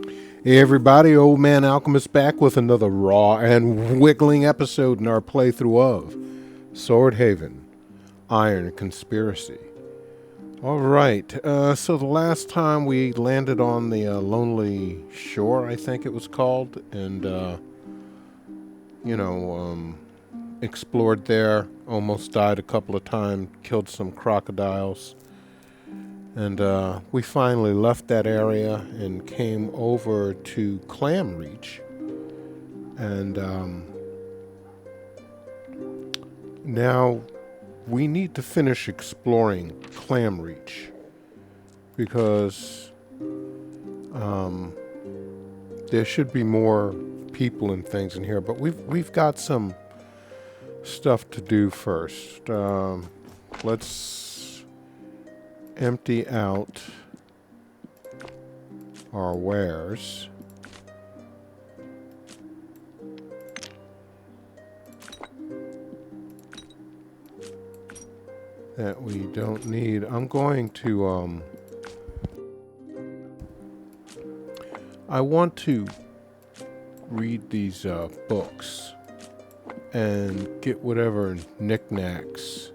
Hey everybody, Old Man Alchemist back with another raw and wiggling episode in our playthrough of Swordhaven, Iron Conspiracy. Alright, so the last time we landed on the Lonely Shore, I think it was called, and, you know, explored there, almost died a couple of times, killed some crocodiles, and we finally left that area and came over to Clamreach. And now we need to finish exploring Clamreach because there should be more people and things in here. But we've got some stuff to do first. Let's empty out our wares. That we don't need. I'm going to I want to read these books and get whatever knickknacks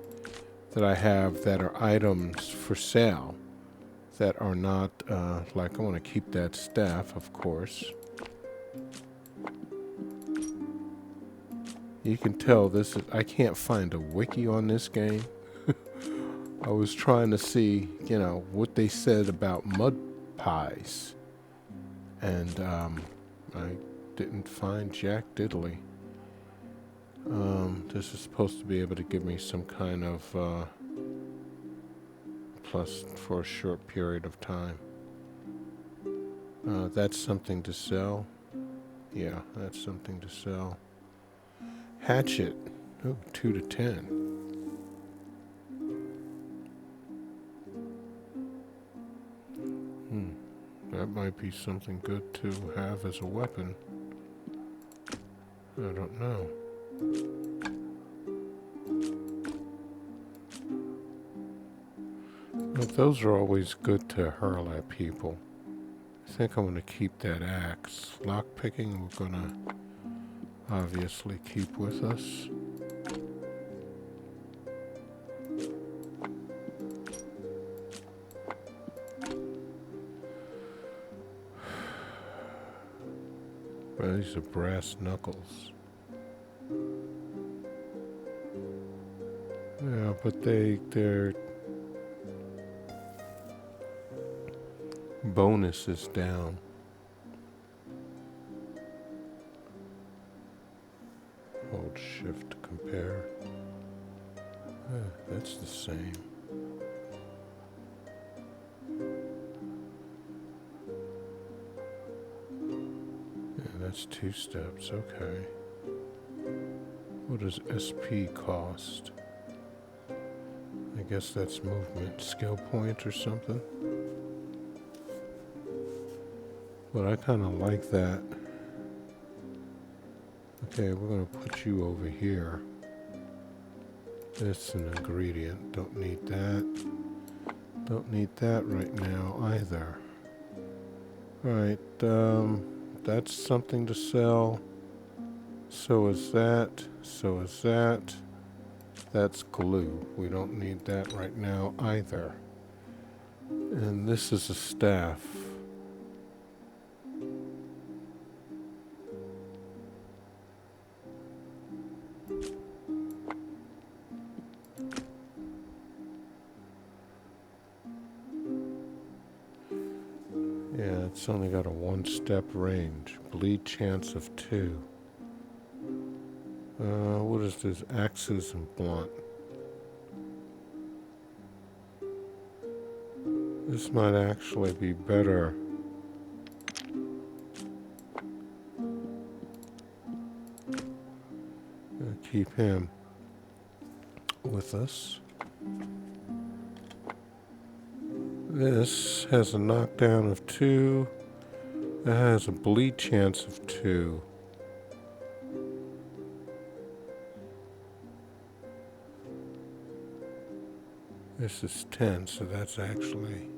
that I have that are items for sale that are not like I want to keep that staff, of course. You can tell this is I can't find a wiki on this game. I was trying to see, what they said about mud pies, and I didn't find Jack Diddley. This is supposed to be able to give me some kind of plus for a short period of time. That's something to sell. Yeah, that's something to sell. Hatchet. Oh, 2 to 10. That might be something good to have as a weapon. I don't know. But those are always good to hurl at people. I think I'm going to keep that axe. Lockpicking we're going to obviously keep with us. Well, these are brass knuckles. Yeah, but their bonus is down. Hold shift to compare. That's the same. That's 2 steps, okay. What does SP cost? I guess that's movement skill point or something. But I kind of like that. Okay, we're going to put you over here. It's an ingredient. Don't need that. Don't need that right now either. Alright, that's something to sell. So is that. So is that. That's glue. We don't need that right now either. And this is a staff. Yeah, it's only got a 1-step range. Bleed chance of 2. What is this? Axes and blunt. This might actually be better. Keep him with us. This has a knockdown of 2. It has a bleed chance of 2. This is 10, so that's actually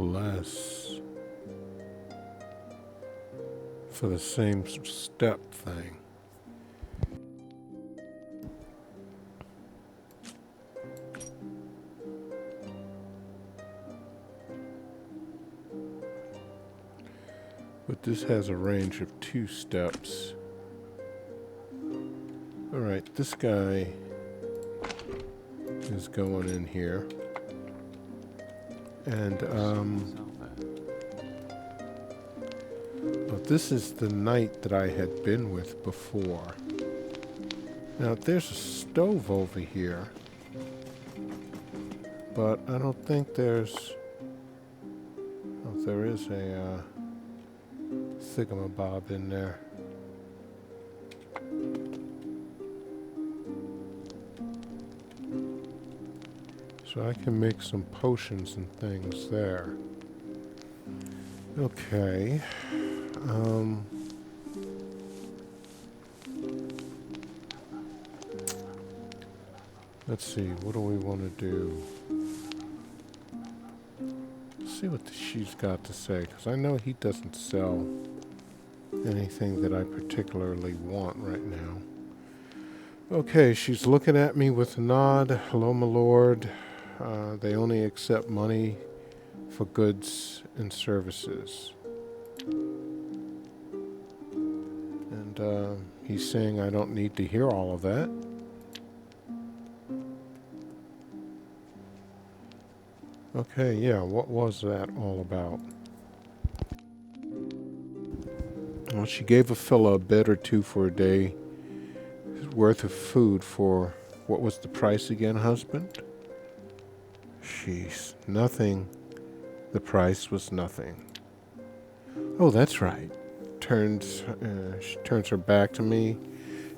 less for the same step thing. But this has a range of 2 steps. Alright, this guy is going in here. And, well, this is the knight that I had been with before. Now, there's a stove over here. But I don't think there's... Oh, there is a, thingamabob in there. So I can make some potions and things there. Okay. Let's see, what do we want to do? Let's see what she's got to say, because I know he doesn't sell anything that I particularly want right now. Okay, she's looking at me with a nod. Hello, my lord. They only accept money for goods and services. And he's saying I don't need to hear all of that. Okay, yeah, what was that all about? Well, she gave a fella a bed or 2 for a day worth of food for, what was the price again, husband? Jeez, nothing. The price was nothing. Oh, that's right. She turns her back to me,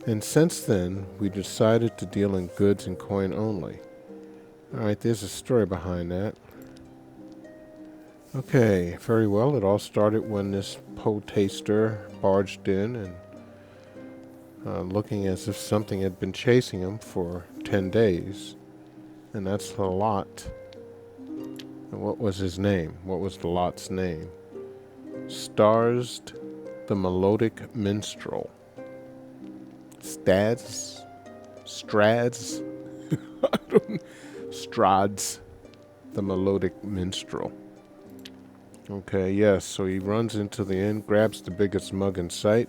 and since then, we decided to deal in goods and coin only. Alright, there's a story behind that. Okay, very well. It all started when this poetaster barged in and looking as if something had been chasing him for 10 days. And that's the lot. And what was his name? What was the lot's name? Stars the Melodic Minstrel. Strads? I don't know. Strads the Melodic Minstrel. Okay, yes, so he runs into the inn, grabs the biggest mug in sight,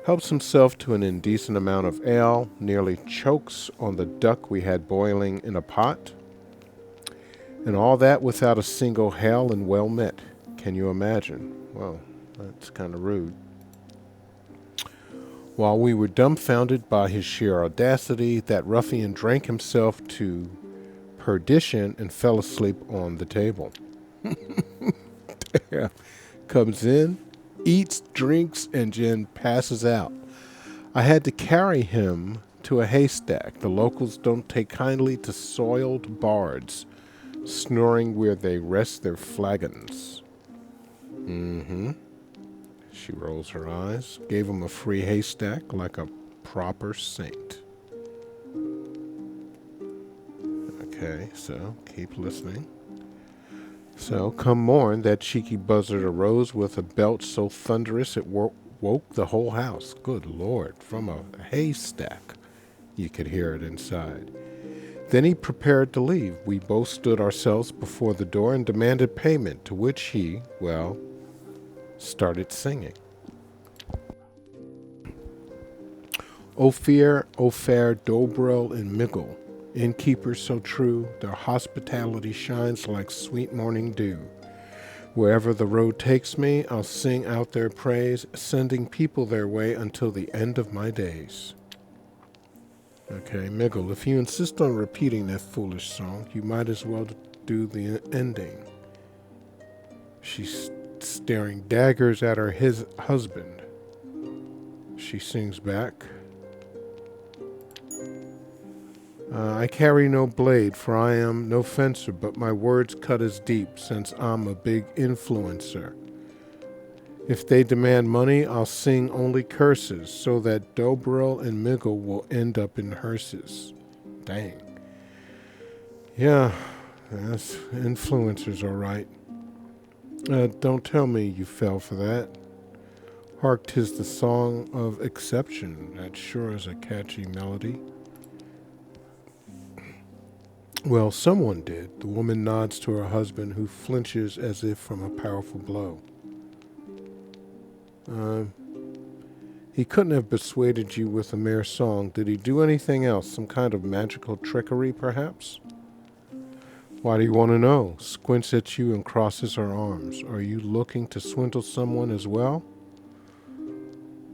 helps himself to an indecent amount of ale, nearly chokes on the duck we had boiling in a pot, and all that without a single hail and well met. Can you imagine? Well, that's kind of rude. While we were dumbfounded by his sheer audacity, that ruffian drank himself to perdition and fell asleep on the table. Comes in, eats, drinks, and then passes out. I had to carry him to a haystack. The locals don't take kindly to soiled bards snoring where they rest their flagons. She rolls her eyes. Gave him a free haystack like a proper saint. Okay, so keep listening. So, come morn, that cheeky buzzard arose with a belch so thunderous it woke the whole house. Good Lord, from a haystack. You could hear it inside. Then he prepared to leave. We both stood ourselves before the door and demanded payment, to which he, well, started singing. O fair Dobrel and Miggle, innkeepers so true, their hospitality shines like sweet morning dew. Wherever the road takes me, I'll sing out their praise, sending people their way until the end of my days. Okay, Miggle, if you insist on repeating that foolish song, you might as well do the ending. She's staring daggers at her husband. She sings back. I carry no blade, for I am no fencer, but my words cut as deep, since I'm a big influencer. If they demand money, I'll sing only curses, so that Dobrel and Miggle will end up in hearses. Dang. Yeah, that's influencers, all right. Don't tell me you fell for that. Hark, 'tis the song of exception. That sure is a catchy melody. Well, someone did. The woman nods to her husband, who flinches as if from a powerful blow. Uh, he couldn't have persuaded you with a mere song. Did he do anything else? Some kind of magical trickery, perhaps? Why do you want to know? Squints at you and crosses her arms. Are you looking to swindle someone as well?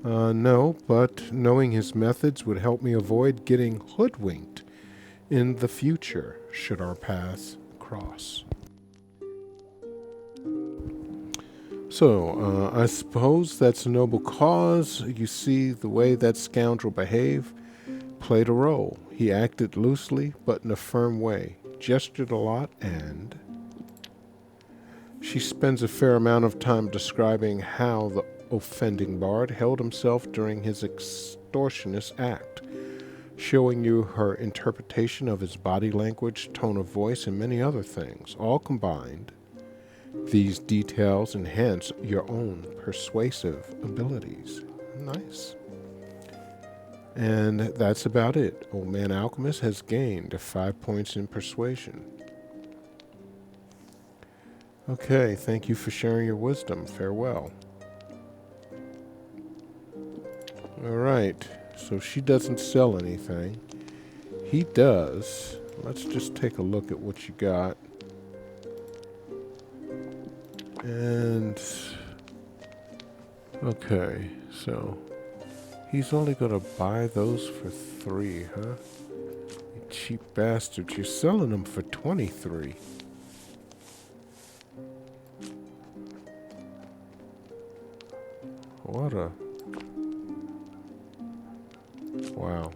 No, but knowing his methods would help me avoid getting hoodwinked in the future, should our paths cross. So, I suppose that's a noble cause. You see, the way that scoundrel behaved played a role. He acted loosely, but in a firm way. Gestured a lot, and she spends a fair amount of time describing how the offending bard held himself during his extortionist act, showing you her interpretation of his body language, tone of voice, and many other things. All combined, these details enhance your own persuasive abilities. Nice. And that's about it. Old Man Alchemist has gained 5 points in persuasion. Okay, thank you for sharing your wisdom. Farewell. Alright, so she doesn't sell anything. He does. Let's just take a look at what you got. And okay, so he's only gonna buy those for 3, huh? You cheap bastard, you're selling them for 23. What a... wow.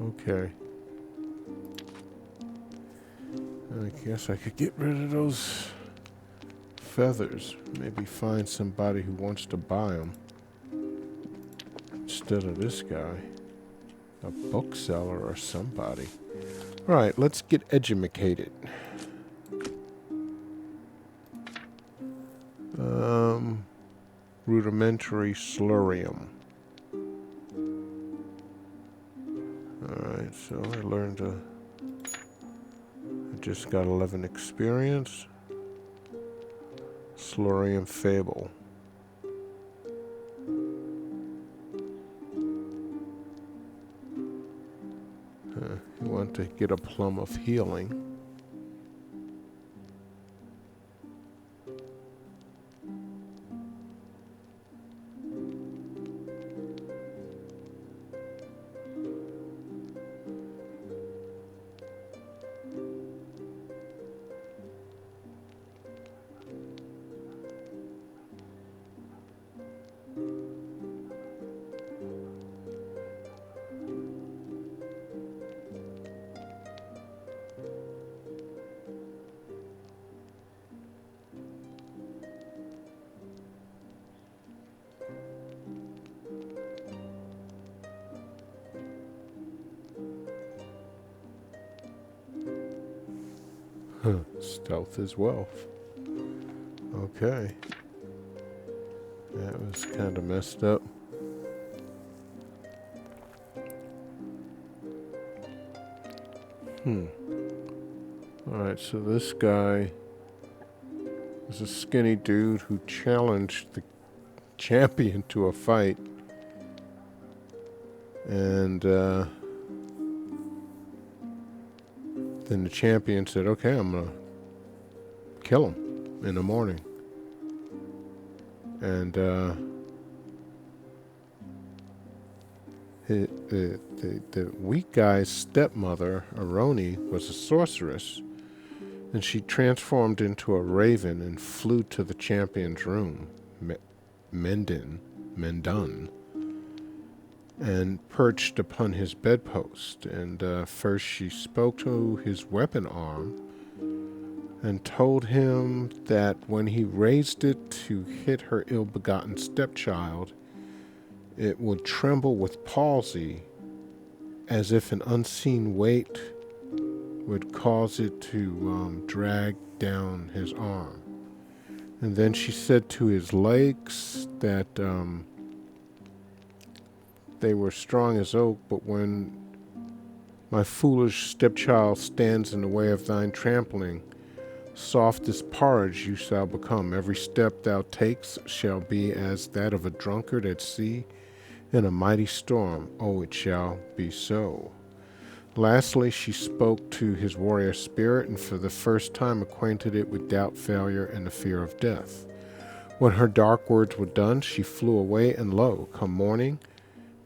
Okay. I guess I could get rid of those feathers. Maybe find somebody who wants to buy them instead of this guy. A bookseller or somebody. Alright, let's get educated. Rudimentary slurium. Alright, so I learned I just got 11 experience. Slurium Fable. You want to get a plum of healing. Stealth is wealth. Okay. That was kind of messed up. Alright, so this guy is a skinny dude who challenged the champion to a fight. And then the champion said, okay, I'm going to kill him in the morning. And the weak guy's stepmother, Aroni, was a sorceress, and she transformed into a raven and flew to the champion's room, Mendun, and perched upon his bedpost. And first she spoke to his weapon arm and told him that when he raised it to hit her ill-begotten stepchild, it would tremble with palsy as if an unseen weight would cause it to drag down his arm. And then she said to his legs that they were strong as oak, but when my foolish stepchild stands in the way of thine trampling, soft as porridge you shall become. Every step thou takes shall be as that of a drunkard at sea in a mighty storm. Oh, it shall be so. Lastly, she spoke to his warrior spirit, and for the first time acquainted it with doubt, failure, and the fear of death. When her dark words were done, she flew away, and lo, come morning,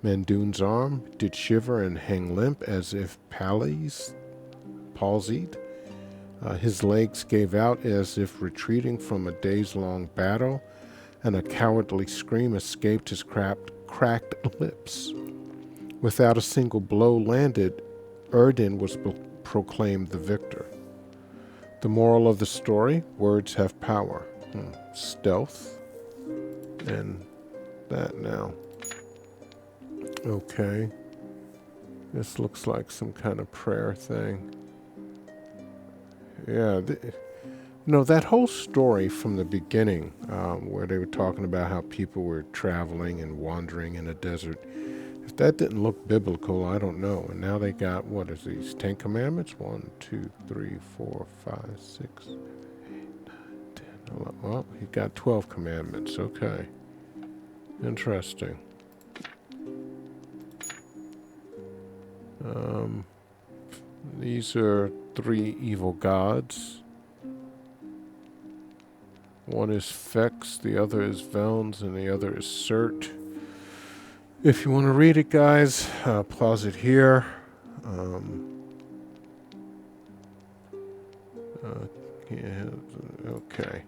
Mandoon's arm did shiver and hang limp as if palsied. His legs gave out as if retreating from a days-long battle, and a cowardly scream escaped his cracked lips. Without a single blow landed, Erdin was proclaimed the victor. The moral of the story: words have power. Stealth. And that now. Okay. This looks like some kind of prayer thing. Yeah, that whole story from the beginning, where they were talking about how people were traveling and wandering in a desert, if that didn't look biblical, I don't know. And now they got, what is these, 10 commandments? 1, 2, 3, 4, 5, 6, 7, 8, 9, 10, 11. Well, he got 12 commandments. Okay. Interesting. These are 3 evil gods. One is Fex, the other is Velns, and the other is Surt. If you want to read it, guys, pause it here. Yeah, okay.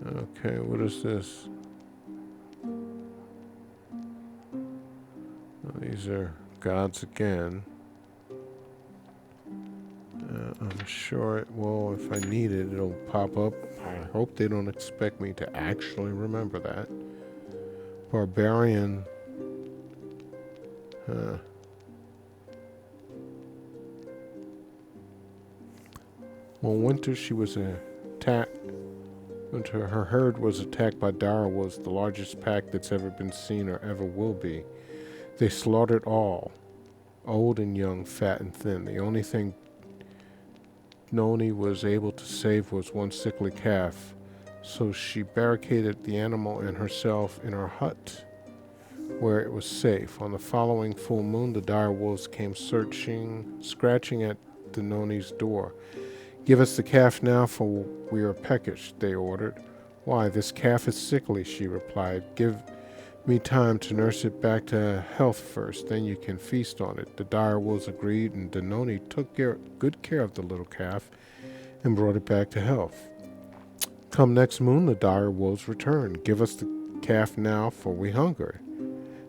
Okay, what is this? These are gods again. I'm sure it will, if I need it, it'll pop up. I hope they don't expect me to actually remember that. Barbarian. One winter she was attacked. Winter, her herd was attacked by direwolves, the largest pack that's ever been seen or ever will be. They slaughtered all, old and young, fat and thin. The only thing Noni was able to save was one sickly calf, so she barricaded the animal and herself in her hut, where it was safe. On the following full moon, the direwolves came scratching at the Noni's door. "Give us the calf now, for we are peckish," they ordered. "Why, this calf is sickly," she replied. "Give me time to nurse it back to health first, then you can feast on it." The direwolves agreed, and Danoni took good care of the little calf and brought it back to health. Come next moon, the direwolves returned. "Give us the calf now, for we hunger,"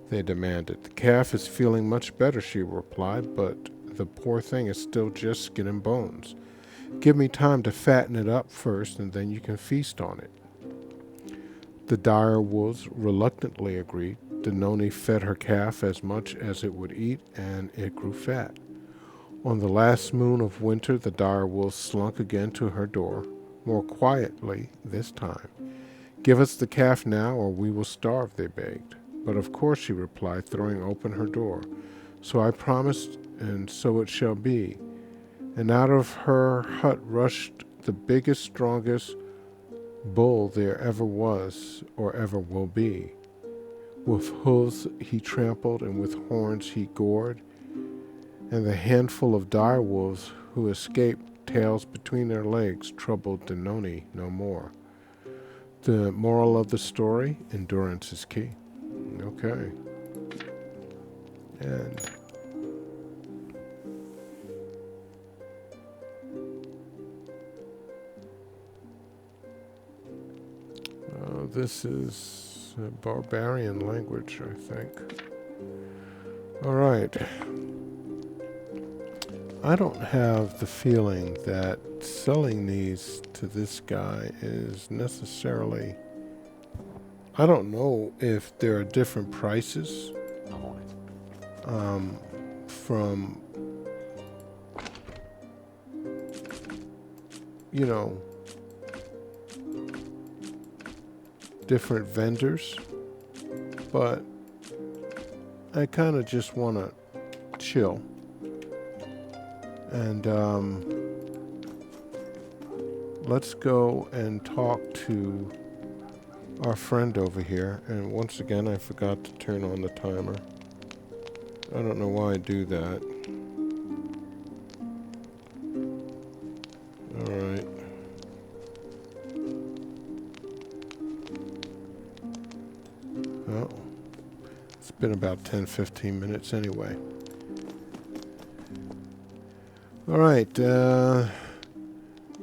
they demanded. "The calf is feeling much better," she replied, "but the poor thing is still just skin and bones. Give me time to fatten it up first, and then you can feast on it." The direwolves reluctantly agreed. Danoni fed her calf as much as it would eat, and it grew fat. On the last moon of winter, the direwolves slunk again to her door, more quietly this time. "Give us the calf now, or we will starve," they begged. "But of course," she replied, throwing open her door. "So I promised, and so it shall be." And out of her hut rushed the biggest, strongest bull there ever was or ever will be. With hooves he trampled, and with horns he gored, and the handful of direwolves who escaped, tails between their legs, troubled Danoni no more. The moral of the story: endurance is key. Okay. And this is a barbarian language, I think. All right. I don't have the feeling that selling these to this guy is necessarily... I don't know if there are different prices. from, you know, different vendors, but I kind of just want to chill. And let's go and talk to our friend over here. And once again, I forgot to turn on the timer. I don't know why I do that. Alright. Well, it's been about 10-15 minutes anyway. Alright,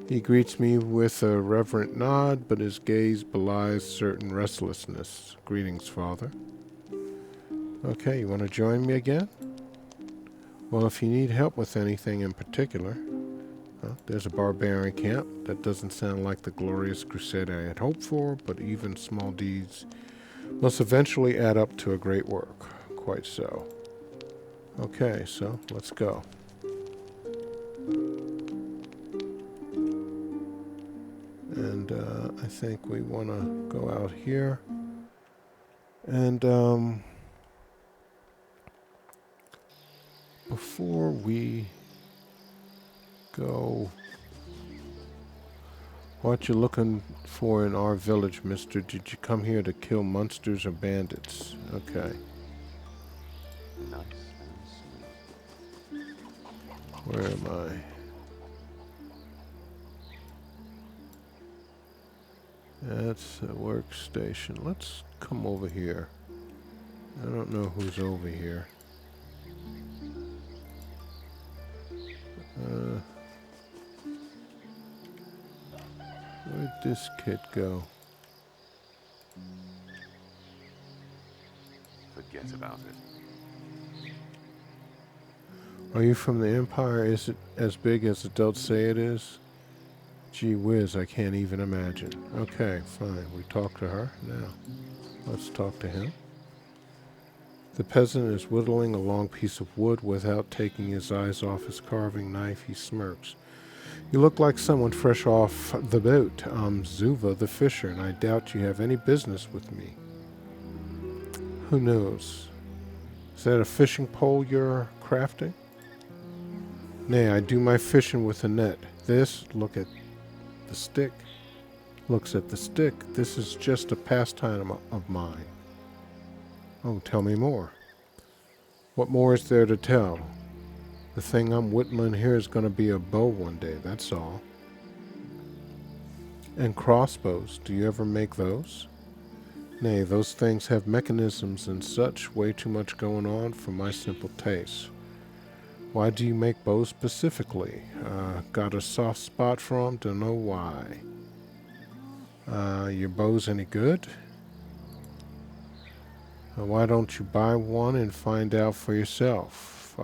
he greets me with a reverent nod, but his gaze belies certain restlessness. Greetings, Father. Okay, you want to join me again? Well, if you need help with anything in particular, there's a barbarian camp. That doesn't sound like the glorious crusade I had hoped for, but even small deeds must eventually add up to a great work. Quite so. Okay, so let's go. And I think we want to go out here. And before we go, what you looking for in our village, mister? Did you come here to kill monsters or bandits? Okay. Nice and smooth. Where am I? That's a workstation. Let's come over here. I don't know who's over here. Where'd this kid go? Forget about it. Are you from the Empire? Is it as big as adults say it is? Gee whiz, I can't even imagine. Okay, fine. We talk to her. Now, let's talk to him. The peasant is whittling a long piece of wood without taking his eyes off his carving knife. He smirks. You look like someone fresh off the boat. I'm Zuva the fisher, and I doubt you have any business with me. Who knows? Is that a fishing pole you're crafting? Nay, I do my fishing with a net. This, look at the stick. Looks at the stick. This is just a pastime of mine. Oh, tell me more. What more is there to tell? The thing I'm whittling here is going to be a bow one day, that's all. And crossbows, do you ever make those? Nay, those things have mechanisms and such, way too much going on for my simple taste. Why do you make bows specifically? Got a soft spot for 'em? Don't know why. Your bow's any good? Why don't you buy one and find out for yourself?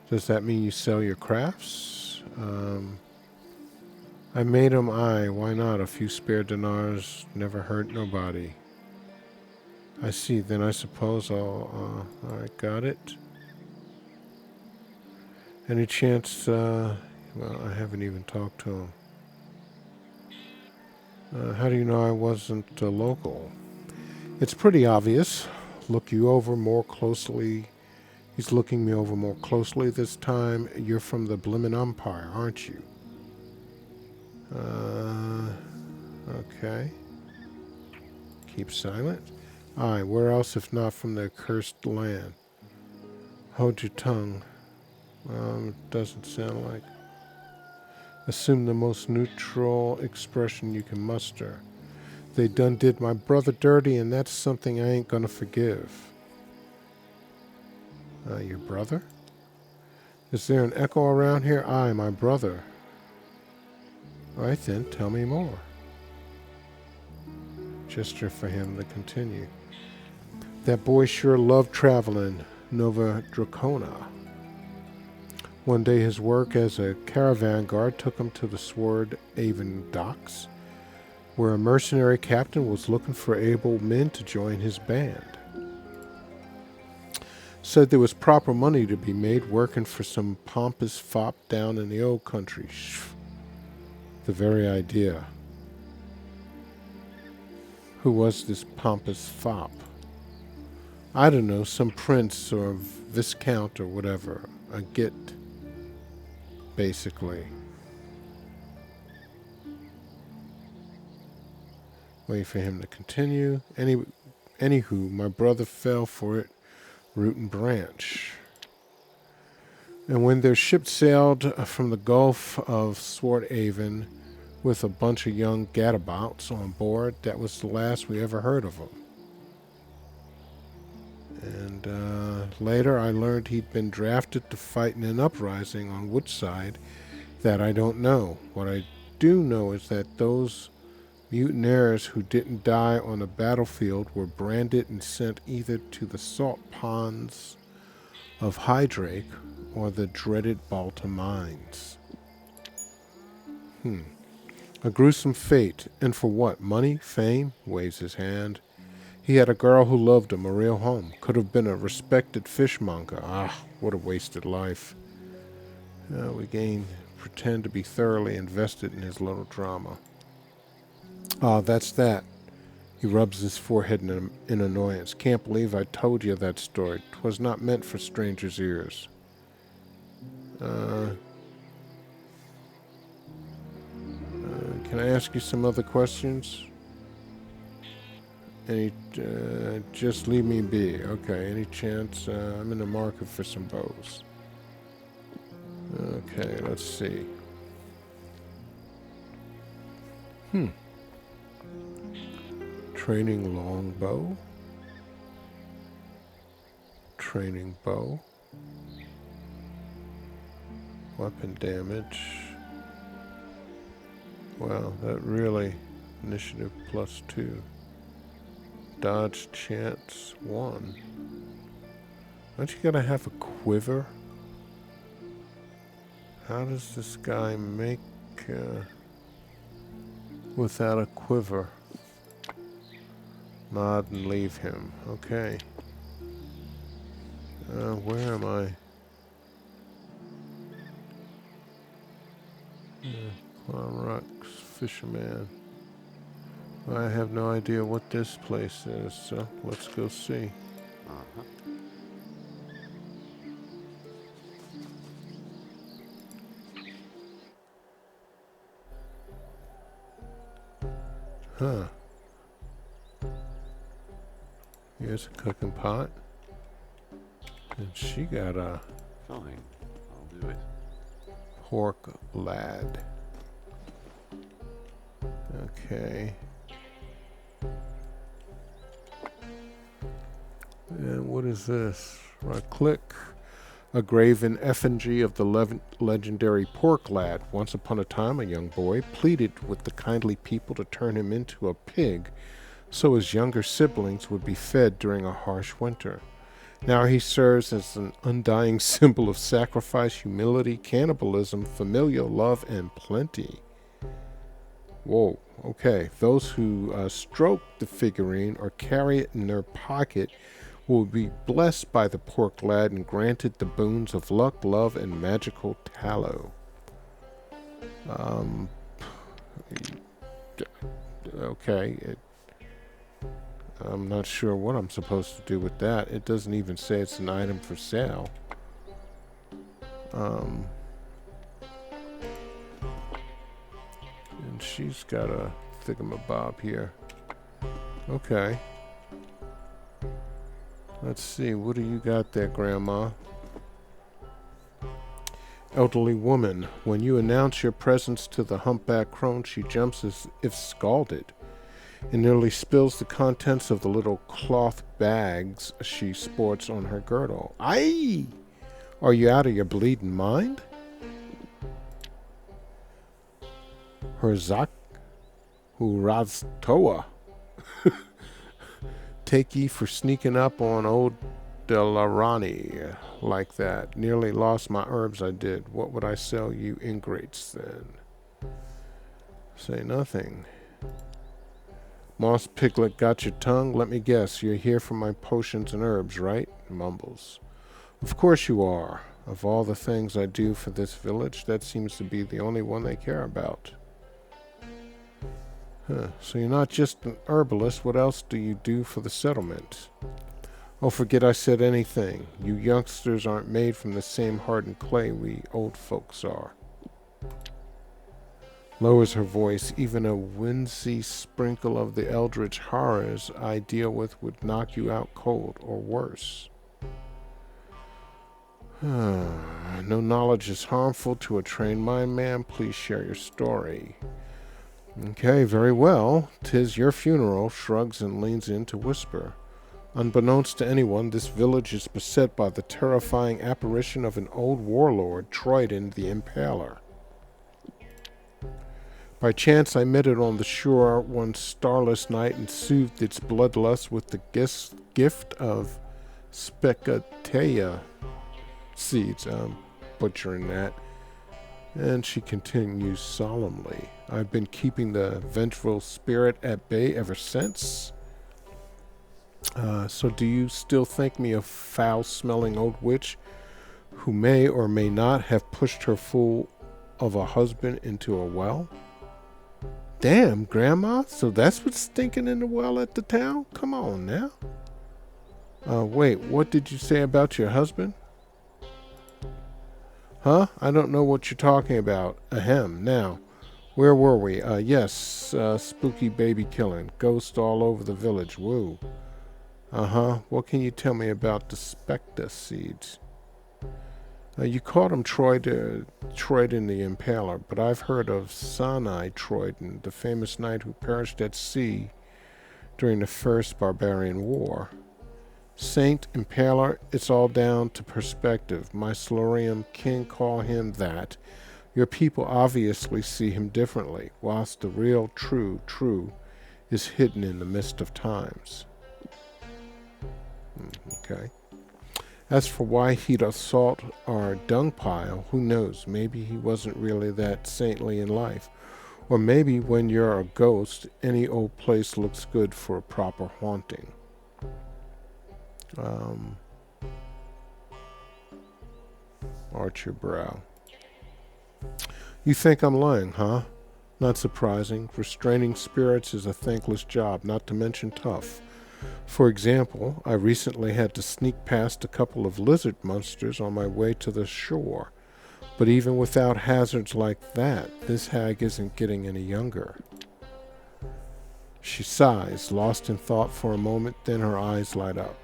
Does that mean you sell your crafts? I made 'em, why not? A few spare dinars never hurt nobody. I see, then I suppose I got it. Any chance, well, I haven't even talked to him. How do you know I wasn't a local? It's pretty obvious. Look you over more closely. He's looking me over more closely this time. You're from the Blimmin' Empire, aren't you? Okay. Keep silent. Aye, where else if not from the accursed land? Hold your tongue. Doesn't sound like. Assume the most neutral expression you can muster. They done did my brother dirty, and that's something I ain't gonna forgive. Your brother? Is there an echo around here? Aye, my brother. All right then, tell me more. Gesture for him to continue. That boy sure loved traveling. Nova Dracona. One day his work as a caravan guard took him to the Swordhaven docks, where a mercenary captain was looking for able men to join his band. Said there was proper money to be made working for some pompous fop down in the old country. The very idea. Who was this pompous fop? I don't know, some prince or viscount or whatever. A git, basically. Wait for him to continue. Anywho, my brother fell for it, root and branch. And when their ship sailed from the Gulf of Swordhaven with a bunch of young gadabouts on board, that was the last we ever heard of them. And later I learned he'd been drafted to fight in an uprising on which side, that I don't know. What I do know is that those mutineers who didn't die on the battlefield were branded and sent either to the salt ponds of Hydrake or the dreaded Balta mines. A gruesome fate. And for what? Money? Fame? Waves his hand. He had a girl who loved him, a real home. Could have been a respected fishmonger. Ah, what a wasted life. We pretend to be thoroughly invested in his little drama. Ah, that's that. He rubs his forehead in annoyance. Can't believe I told you that story. 'Twas not meant for strangers' ears. Can I ask you some other questions? Just leave me be. Okay, any chance? I'm in the market for some bows. Okay, let's see. Training longbow. Training bow. Weapon damage. Wow, that really... Initiative +2. Dodge chance 1. Aren't you gotta have a quiver? How does this guy make without a quiver? Nod and leave him. Okay. Where am I? Clamreach, fisherman. I have no idea what this place is, so let's go see. Huh. Here's a cooking pot. And she got a... Fine, I'll do it. Pork lad. Okay. And what is this? Right click. A graven effigy of the legendary pork lad. Once upon a time, a young boy pleaded with the kindly people to turn him into a pig so his younger siblings would be fed during a harsh winter. Now he serves as an undying symbol of sacrifice, humility, cannibalism, familial love, and plenty. Whoa, okay. Those who stroke the figurine or carry it in their pocket will be blessed by the pork lad and granted the boons of luck, love, and magical tallow. Okay. I'm not sure what I'm supposed to do with that. It doesn't even say it's an item for sale. And she's got a thingamabob here. Okay. Let's see, what do you got there, Grandma? Elderly woman. When you announce your presence to the humpback crone, she jumps as if scalded and nearly spills the contents of the little cloth bags she sports on her girdle. Aye! Are you out of your bleeding mind? Herzak Huraztoa. Take ye for sneaking up on old Delarani like that. Nearly lost my herbs, I did. What would I sell you ingrates then? Say nothing. Moss Piglet got your tongue? Let me guess. You're here for my potions and herbs, right? Mumbles. Of course you are. Of all the things I do for this village, that seems to be the only one they care about. Huh. So you're not just an herbalist. What else do you do for the settlement? Oh, forget I said anything. You youngsters aren't made from the same hardened clay we old folks are. Lowers her voice. Even a whimsy sprinkle of the eldritch horrors I deal with would knock you out cold, or worse. No knowledge is harmful to a trained mind, man. Please share your story. Okay, very well. 'Tis your funeral, shrugs and leans in to whisper. Unbeknownst to anyone, this village is beset by the terrifying apparition of an old warlord, Troyden the Impaler. By chance, I met it on the shore one starless night and soothed its bloodlust with the gift of Specatea seeds. I'm butchering that. And she continues solemnly. I've been keeping the vengeful spirit at bay ever since. So do you still think me a foul-smelling old witch who may or may not have pushed her fool of a husband into a well? Damn, Grandma, so that's what's stinking in the well at the town? Come on now. Wait, what did you say about your husband? Huh? I don't know what you're talking about. Ahem. Now, where were we? Yes, spooky baby killing. Ghost all over the village. Woo. Uh-huh. What can you tell me about the Spectre seeds? You called him Troyden the Impaler, but I've heard of Sinai Troyden, the famous knight who perished at sea during the First Barbarian War. Saint Impaler, it's all down to perspective. My Silurian kin call him that. Your people obviously see him differently, whilst the real true is hidden in the mist of times. Okay. As for why he'd assault our dung pile, who knows? Maybe he wasn't really that saintly in life. Or maybe when you're a ghost, any old place looks good for a proper haunting. Arch your brow. You think I'm lying, huh? Not surprising. Restraining spirits is a thankless job, not to mention tough. For example, I recently had to sneak past a couple of lizard monsters on my way to the shore. But even without hazards like that, this hag isn't getting any younger. She sighs, lost in thought for a moment, then her eyes light up.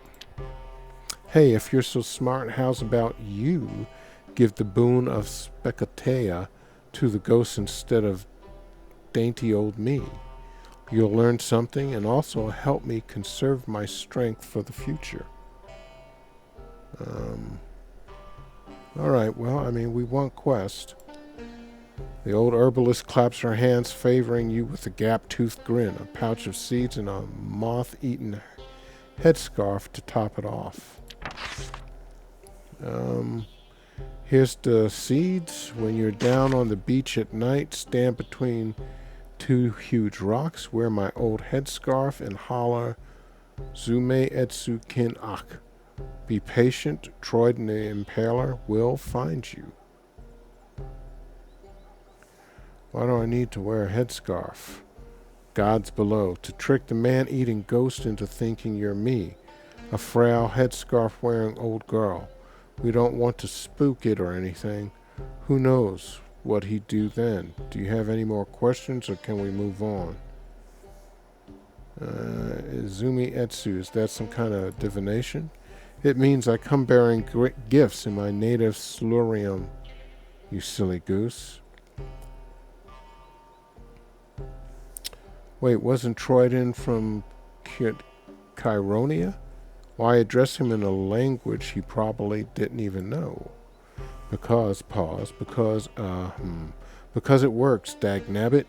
Hey, if you're so smart, how's about you give the boon of Specatea to the ghost instead of dainty old me? You'll learn something and also help me conserve my strength for the future. Alright, well, I mean, we want quest. The old herbalist claps her hands, favoring you with a gap-toothed grin, a pouch of seeds, and a moth-eaten headscarf to top it off. Here's the seeds. When you're down on the beach at night, stand between two huge rocks, wear my old headscarf, and holler, Zume etsu kin ak. Be patient, Troyden the Impaler will find you. Why do I need to wear a headscarf? Gods below, to trick the man-eating ghost into thinking you're me, a frail headscarf-wearing old girl. We don't want to spook it or anything. Who knows what he'd do then? Do you have any more questions, or can we move on? Izumi Etsu, is that some kind of divination? It means I come bearing great gifts in my native Silurium, you silly goose. Wait, wasn't Troyden from Chironia? Why address him in a language he probably didn't even know? Because it works, dagnabbit.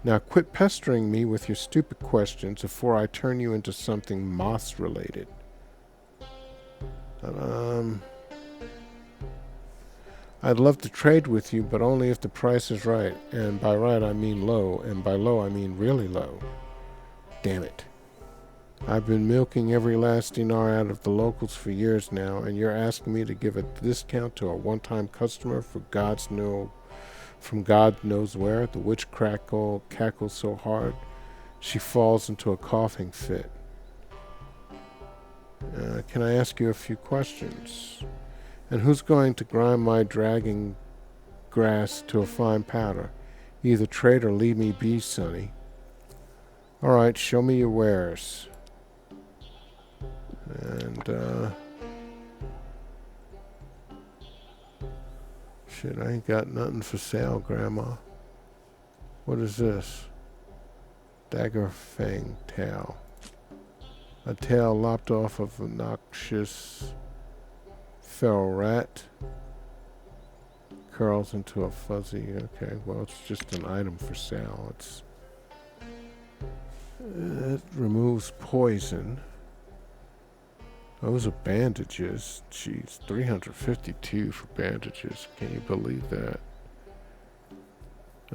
Now quit pestering me with your stupid questions before I turn you into something moss-related. I'd love to trade with you, but only if the price is right. And by right, I mean low. And by low, I mean really low. Damn it. I've been milking every last dinar out of the locals for years now, and you're asking me to give a discount to a one-time customer from God knows where? The witch cackles so hard she falls into a coughing fit. Can I ask you a few questions? And who's going to grind my dragging grass to a fine powder? Either trade or leave me be, sonny. All right, show me your wares. And, shit, I ain't got nothing for sale, Grandma. What is this? Dagger fang tail. A tail lopped off of a noxious feral rat. Curls into a fuzzy. Okay, well, it's just an item for sale. It removes poison. Those are bandages. Jeez, 352 for bandages. Can you believe that?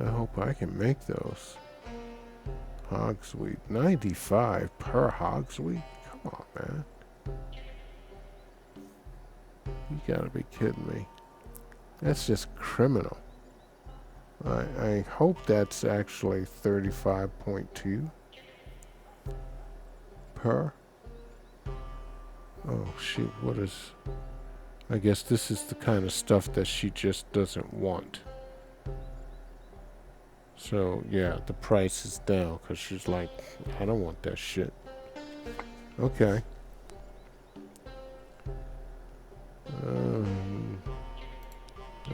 I hope I can make those. Hogsweed. 95 per hogsweed? Come on, man. You gotta be kidding me. That's just criminal. I hope that's actually 35.2 per. Oh, shit, what is... I guess this is the kind of stuff that she just doesn't want. So, yeah, the price is down because she's like, I don't want that shit. Okay.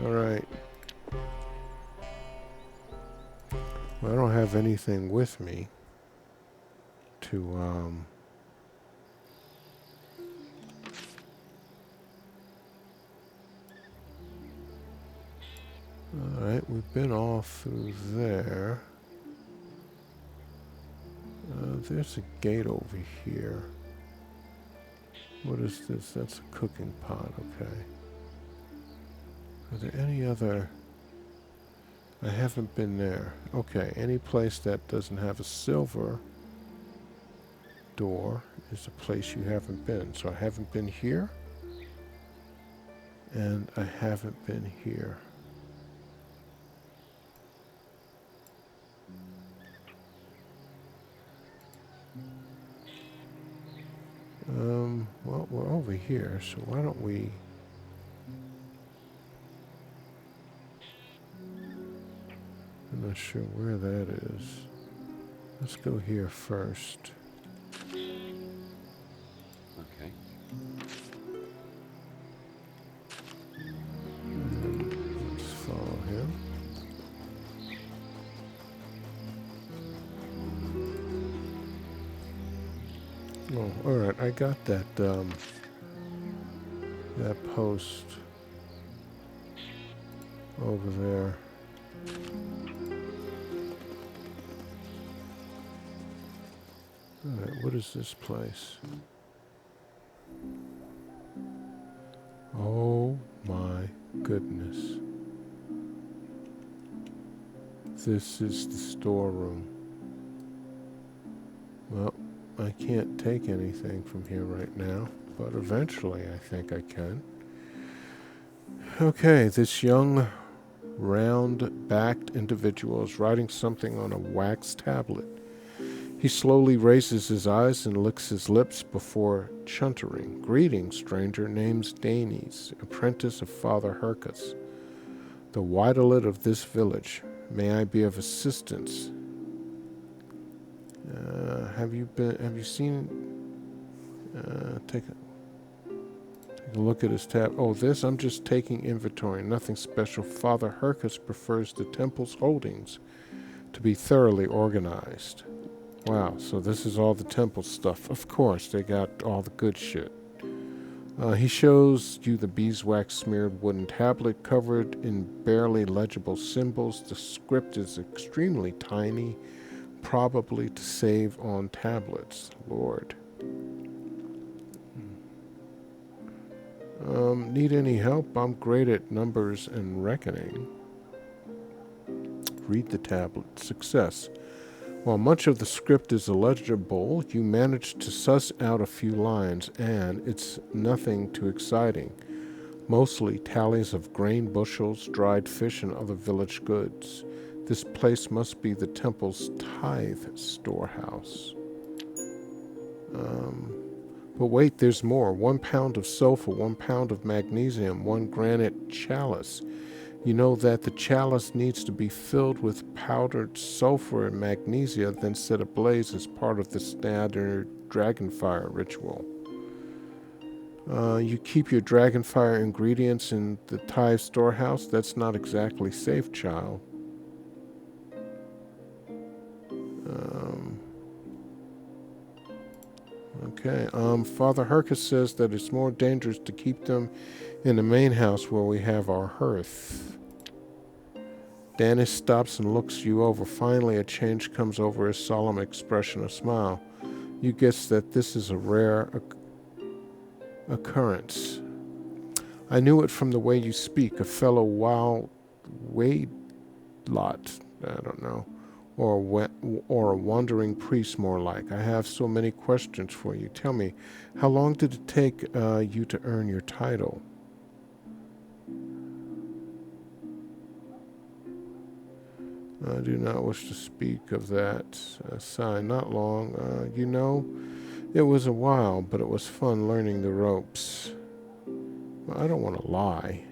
Alright. Well, I don't have anything with me to, Alright, we've been all through there. There's a gate over here. What is this? That's a cooking pot, okay. Are there any other... I haven't been there. Okay, any place that doesn't have a silver door is a place you haven't been. So I haven't been here. And I haven't been here. Well, we're over here, so why don't we... I'm not sure where that is. Let's go here first. Okay. And let's follow him. Oh, alright, I got that, that post over there. Alright, what is this place? Oh my goodness. This is the storeroom. Well, I can't take anything from here right now, but eventually I think I can. Okay, this young, round-backed individual is writing something on a wax tablet. He slowly raises his eyes and licks his lips before chuntering. Greetings, stranger. Name's Danes, apprentice of Father Hercus, the widelet of this village. May I be of assistance? Have you seen... Take a look at his tab. Oh, this? I'm just taking inventory. Nothing special. Father Hercus prefers the temple's holdings to be thoroughly organized. Wow, so this is all the temple stuff. Of course, they got all the good shit. He shows you the beeswax smeared wooden tablet covered in barely legible symbols. The script is extremely tiny, probably to save on tablets. Lord. Need any help? I'm great at numbers and reckoning. Read the tablet. Success. While much of the script is illegible, you manage to suss out a few lines, and it's nothing too exciting. Mostly tallies of grain bushels, dried fish, and other village goods. This place must be the temple's tithe storehouse. But wait, there's more. 1 pound of sulfur, 1 pound of magnesium, 1 granite chalice. You know that the chalice needs to be filled with powdered sulfur and magnesia, then set ablaze as part of the standard dragonfire ritual. You keep your dragonfire ingredients in the tithe storehouse? That's not exactly safe, child. Okay. Father Hercus says that it's more dangerous to keep them in the main house where we have our hearth. Danis stops and looks you over. Finally, a change comes over his solemn expression, a smile. You guess that this is a rare occurrence. I knew it from the way you speak. A fellow wild Wadelot, I don't know, or a wandering priest more like. I have so many questions for you. Tell me, how long did it take you to earn your title? I do not wish to speak of that. Sigh, not long. You know, it was a while, but it was fun learning the ropes. Well, I don't want to lie.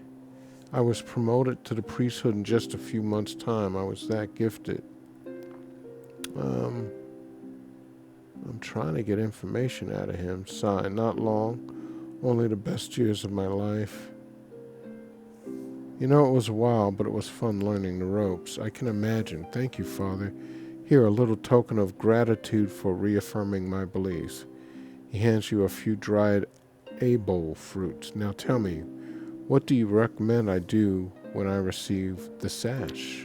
I was promoted to the priesthood in just a few months' time. I was that gifted. I'm trying to get information out of him. Sigh, not long. Only the best years of my life. You know, it was a while, but it was fun learning the ropes. I can imagine. Thank you, Father. Here, a little token of gratitude for reaffirming my beliefs. He hands you a few dried abole fruits. Now tell me, what do you recommend I do when I receive the sash?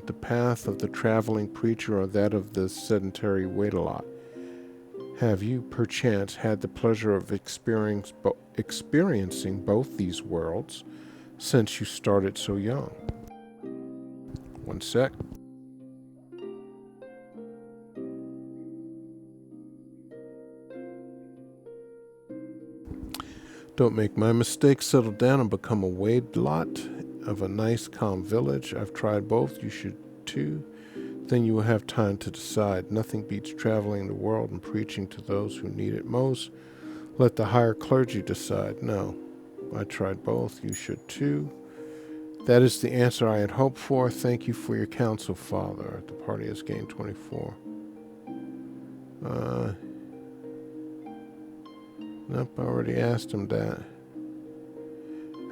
The path of the traveling preacher or that of the sedentary Wadelot? Have you, perchance, had the pleasure of experiencing both these worlds since you started so young? One sec. Don't make my mistake. Settle down and become a Wadelot of a nice, calm village. I've tried both. You should too. Then you will have time to decide. Nothing beats traveling the world and preaching to those who need it most. Let the higher clergy decide. No, I tried both. You should too. That is the answer I had hoped for. Thank you for your counsel, Father. The party has gained 24. Nope, I already asked him that.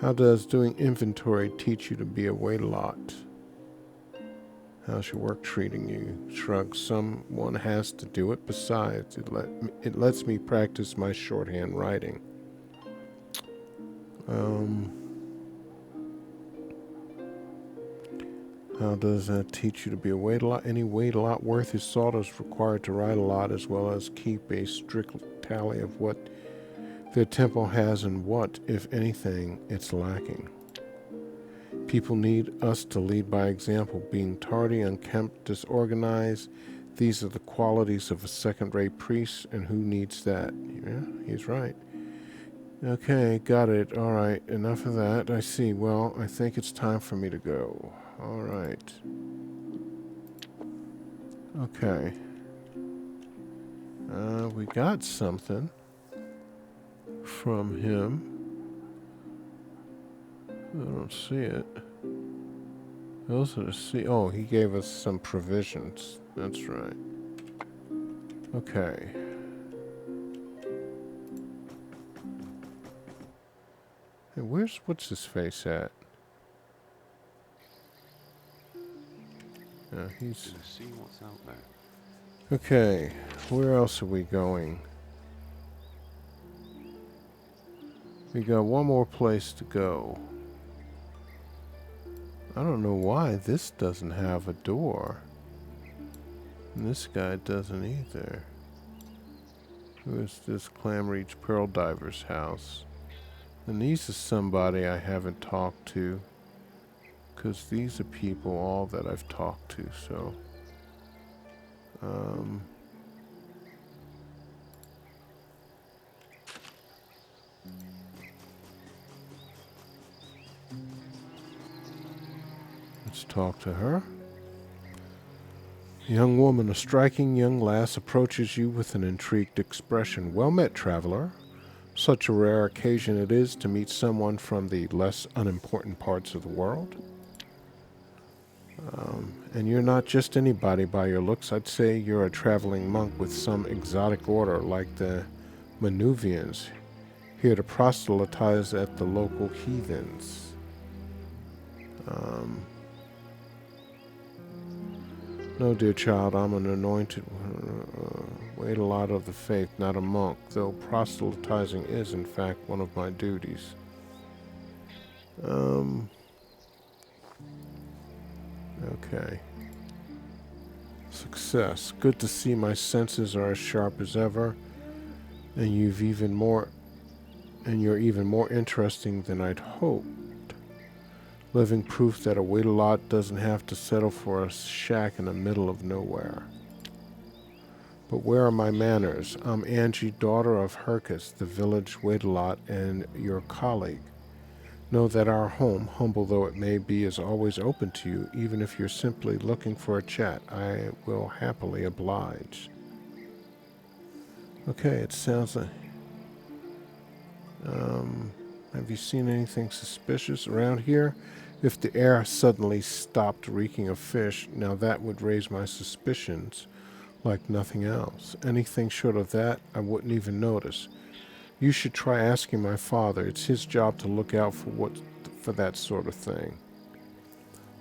How does doing inventory teach you to be a Wadelot? How's your work treating you? Shrug. Someone has to do it. Besides, it lets me practice my shorthand writing. How does that teach you to be a Wadelot? Any Wadelot worth his salt is required to write a lot, as well as keep a strict tally of what their temple has and what, if anything, it's lacking. People need us to lead by example. Being tardy, unkempt, disorganized, these are the qualities of a second-rate priest, and who needs that? Yeah, he's right. Okay, got it. All right, enough of that. I see. Well, I think it's time for me to go. All right. Okay. We got something from him. I don't see it. Those are the oh, he gave us some provisions. That's right. Okay. Hey, what's his face at? He's Gonna see what's out there. okay. Where else are we going? We got one more place to go. I don't know why this doesn't have a door. And this guy doesn't either. Who is this Clamreach Pearl Diver's house? And these is somebody I haven't talked to. because these are people all that I've talked to, so let's talk to her. Young woman, a striking young lass, approaches you with an intrigued expression. Well met, traveler. Such a rare occasion it is to meet someone from the less unimportant parts of the world. And you're not just anybody by your looks. I'd say you're a traveling monk with some exotic order, like the Manuvians, here to proselytize at the local heathens. No, dear child, I'm an anointed wait a lot of the faith, not a monk, though proselytizing is, in fact, one of my duties. Okay. Success. Good to see my senses are as sharp as ever, and you're even more interesting than I'd hoped. Living proof that a wait-a-lot doesn't have to settle for a shack in the middle of nowhere. But where are my manners? I'm Angie, daughter of Hercus, the village wait-a-lot, and your colleague. Know that our home, humble though it may be, is always open to you, even if you're simply looking for a chat. I will happily oblige. Okay, it sounds like... have you seen anything suspicious around here? If the air suddenly stopped reeking of fish, now that would raise my suspicions like nothing else. Anything short of that, I wouldn't even notice. You should try asking my father. It's his job to look out for that sort of thing.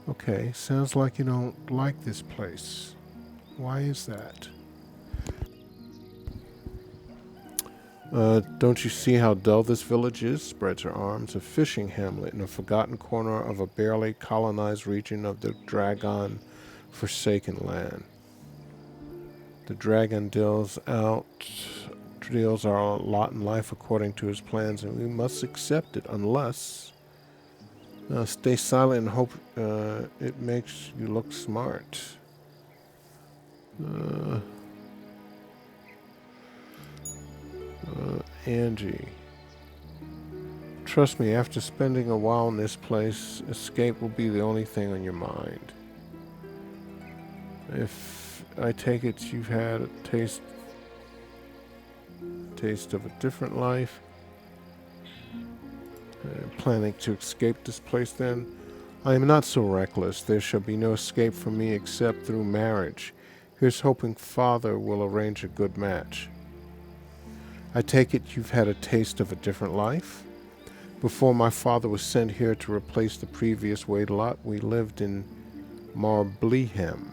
Okay, sounds like you don't like this place. Why is that? Don't you see how dull this village is? Spreads her arms. A fishing hamlet in a forgotten corner of a barely colonized region of the Dragon forsaken land. The dragon deals our lot in life according to his plans, and we must accept it unless... stay silent and hope it makes you look smart. Angie. Trust me, after spending a while in this place, escape will be the only thing on your mind. If I take it you've had a taste of a different life, planning to escape this place then? I am not so reckless. There shall be no escape from me except through marriage. Here's hoping father will arrange a good match. I take it you've had a taste of a different life? Before my father was sent here to replace the previous wait-a-lot, we lived in Marblehem,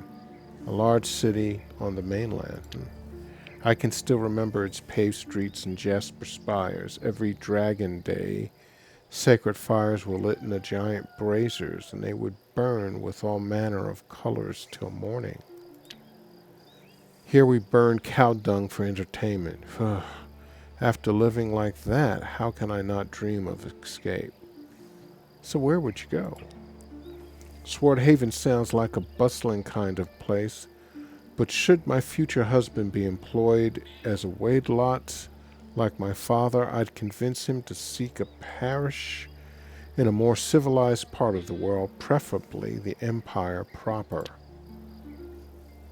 a large city on the mainland. I can still remember its paved streets and jasper spires. Every dragon day, sacred fires were lit in the giant braziers, and they would burn with all manner of colors till morning. Here we burned cow dung for entertainment. After living like that, how can I not dream of escape? So where would you go? Swordhaven sounds like a bustling kind of place, but should my future husband be employed as a wait-a-lot like my father, I'd convince him to seek a parish in a more civilized part of the world, preferably the Empire proper.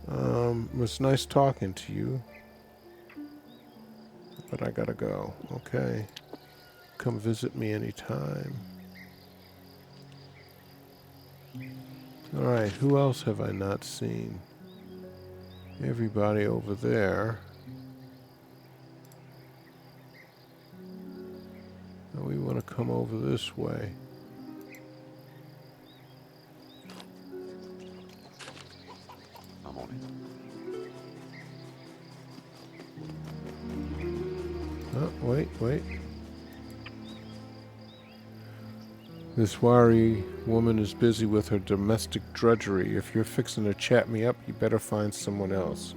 It was nice talking to you. But I gotta go. Okay. Come visit me anytime. Alright, who else have I not seen? Everybody over there. Now we want to come over this way. I'm on it. Oh, wait. This wiry woman is busy with her domestic drudgery. If you're fixing to chat me up, you better find someone else.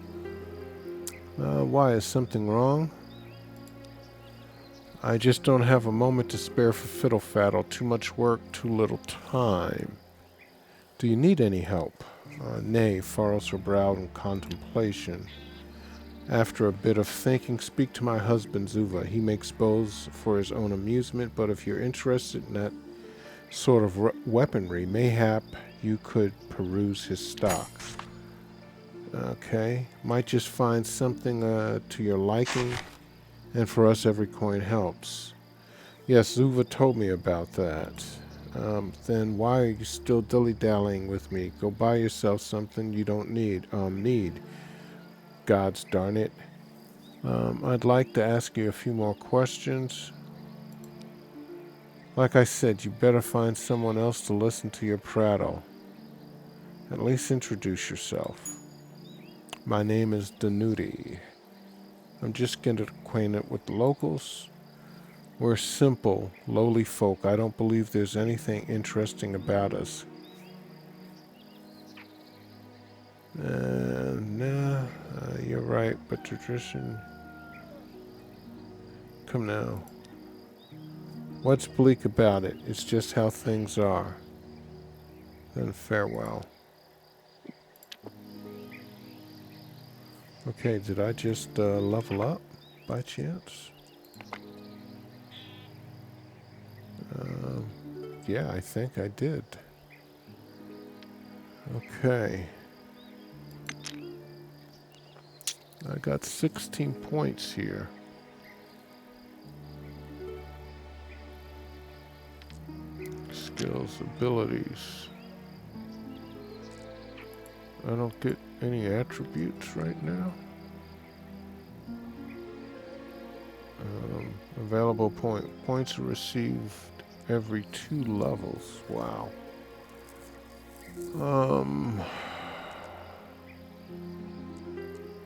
Why? Is something wrong? I just don't have a moment to spare for fiddle-faddle. Too much work, too little time. Do you need any help? Nay, furrows her brow in contemplation. After a bit of thinking, speak to my husband Zuva. He makes bows for his own amusement, but if you're interested in that sort of weaponry, mayhap you could peruse his stock. Okay, might just find something to your liking, and for us every coin helps. Yes, Zuva told me about that. Then why are you still dilly-dallying with me? Go buy yourself something you don't need. Gods darn it. I'd like to ask you a few more questions. Like I said, you better find someone else to listen to your prattle. At least introduce yourself. My name is Danuti. I'm just getting acquainted with the locals. We're simple, lowly folk. I don't believe there's anything interesting about us. Nah, you're right, but tradition... Come now. What's bleak about it? It's just how things are. Then farewell. Okay, did I just level up by chance? Yeah, I think I did. Okay. I got 16 points here. Skills, abilities. I don't get any attributes right now. Available points are received every 2 levels. Wow.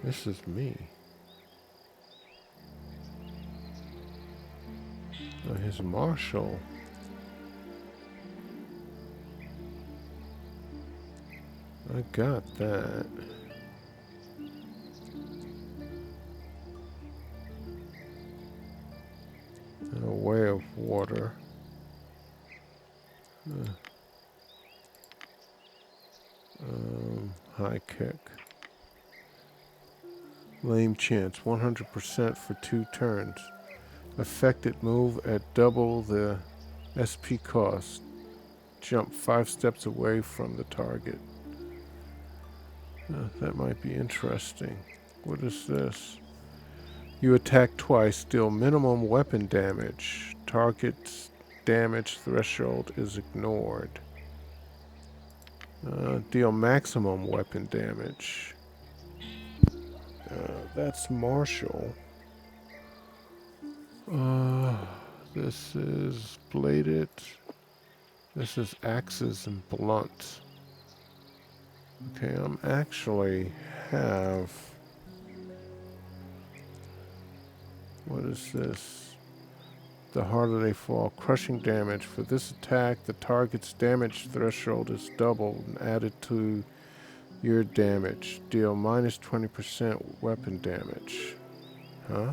This is me. His marshal. I got that. A way of water. High kick. Lame chance. 100% for 2 turns. Affected move at double the SP cost. Jump 5 steps away from the target. That might be interesting. What is this? You attack twice, deal minimum weapon damage. Target's damage threshold is ignored. Deal maximum weapon damage. That's martial. This is bladed. This is axes and blunt. Okay, I'm actually have... What is this? The harder they fall. Crushing damage. For this attack, the target's damage threshold is doubled and added to your damage. Deal minus 20% weapon damage. Huh?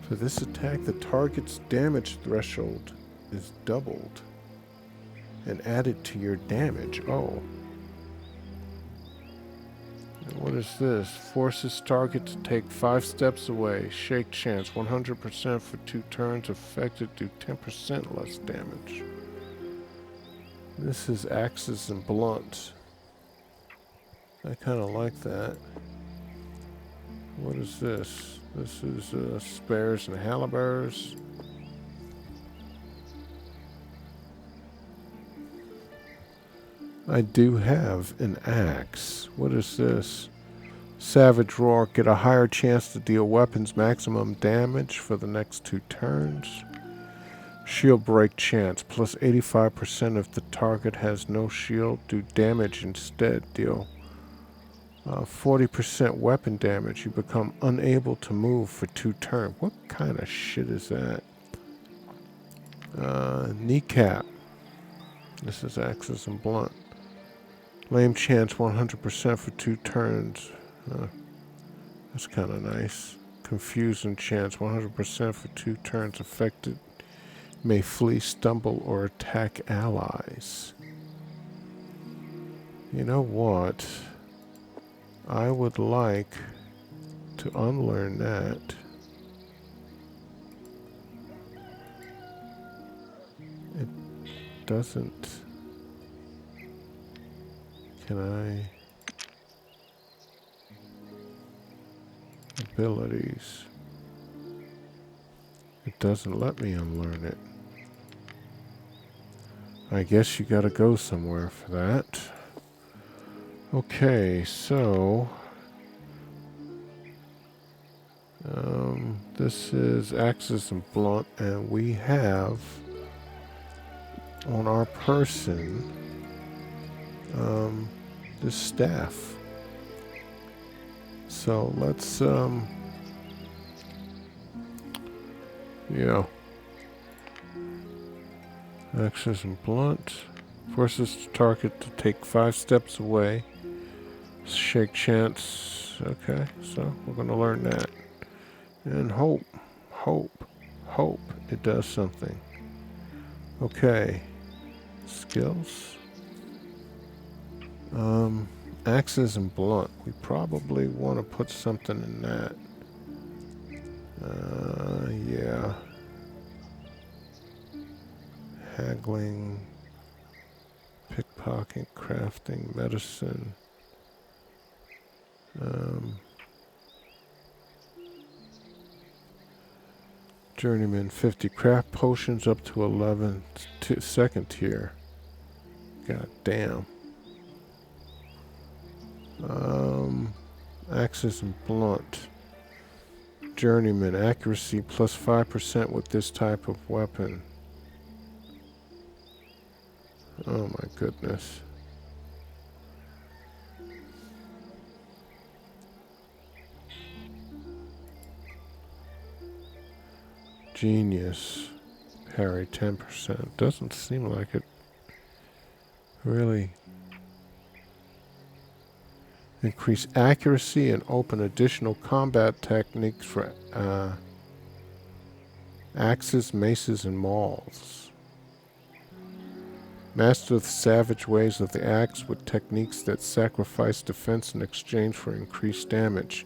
For this attack, the target's damage threshold is doubled and added to your damage. Oh. And what is this? Forces target to take 5 steps away. Shake chance. 100% for 2 turns. Affected do 10% less damage. This is axes and blunt. I kind of like that. What is this? This is spares and halberds. I do have an axe. What is this? Savage Roar. Get a higher chance to deal weapons maximum damage for the next 2 turns. Shield break chance. Plus 85% if the target has no shield. Do damage instead. Deal 40% weapon damage. You become unable to move for 2 turns. What kind of shit is that? Kneecap. This is axes and blunt. Lame chance 100% for 2 turns. That's kind of nice. Confusion chance 100% for 2 turns. Affected may flee, stumble, or attack allies. You know what? I would like to unlearn that. It doesn't... Can I... Abilities. It doesn't let me unlearn it. I guess you gotta go somewhere for that. Okay, so... this is Axis and Blunt, and we have on our person this staff. So let's yeah. Axis and Blunt forces the target to take 5 steps away. Shake chance. Okay, so we're gonna learn that. And hope. It does something. Okay. Skills. Axes and Blunt. We probably want to put something in that. Yeah. Haggling. Pickpocket. Crafting. Medicine. Journeyman 50. Craft potions up to 11. Second tier. God damn. Axes and Blunt. Journeyman. Accuracy plus 5% with this type of weapon. Oh my goodness. Genius. Parry 10%. Doesn't seem like it really. Increase accuracy and open additional combat techniques for axes, maces, and mauls. Master the savage ways of the axe with techniques that sacrifice defense in exchange for increased damage.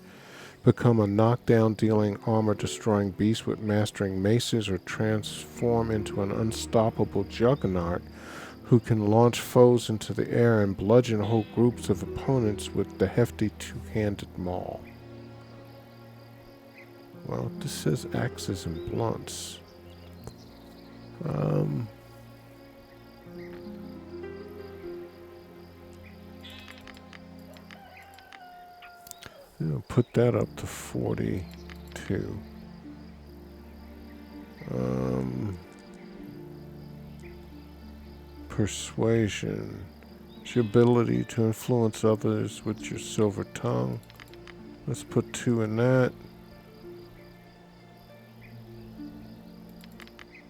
Become a knockdown dealing armor destroying beast with mastering maces, or transform into an unstoppable juggernaut who can launch foes into the air and bludgeon whole groups of opponents with the hefty two-handed maul. Well, this says axes and blunts. Put that up to 42. Persuasion. It's your ability to influence others with your silver tongue. Let's put 2 in that.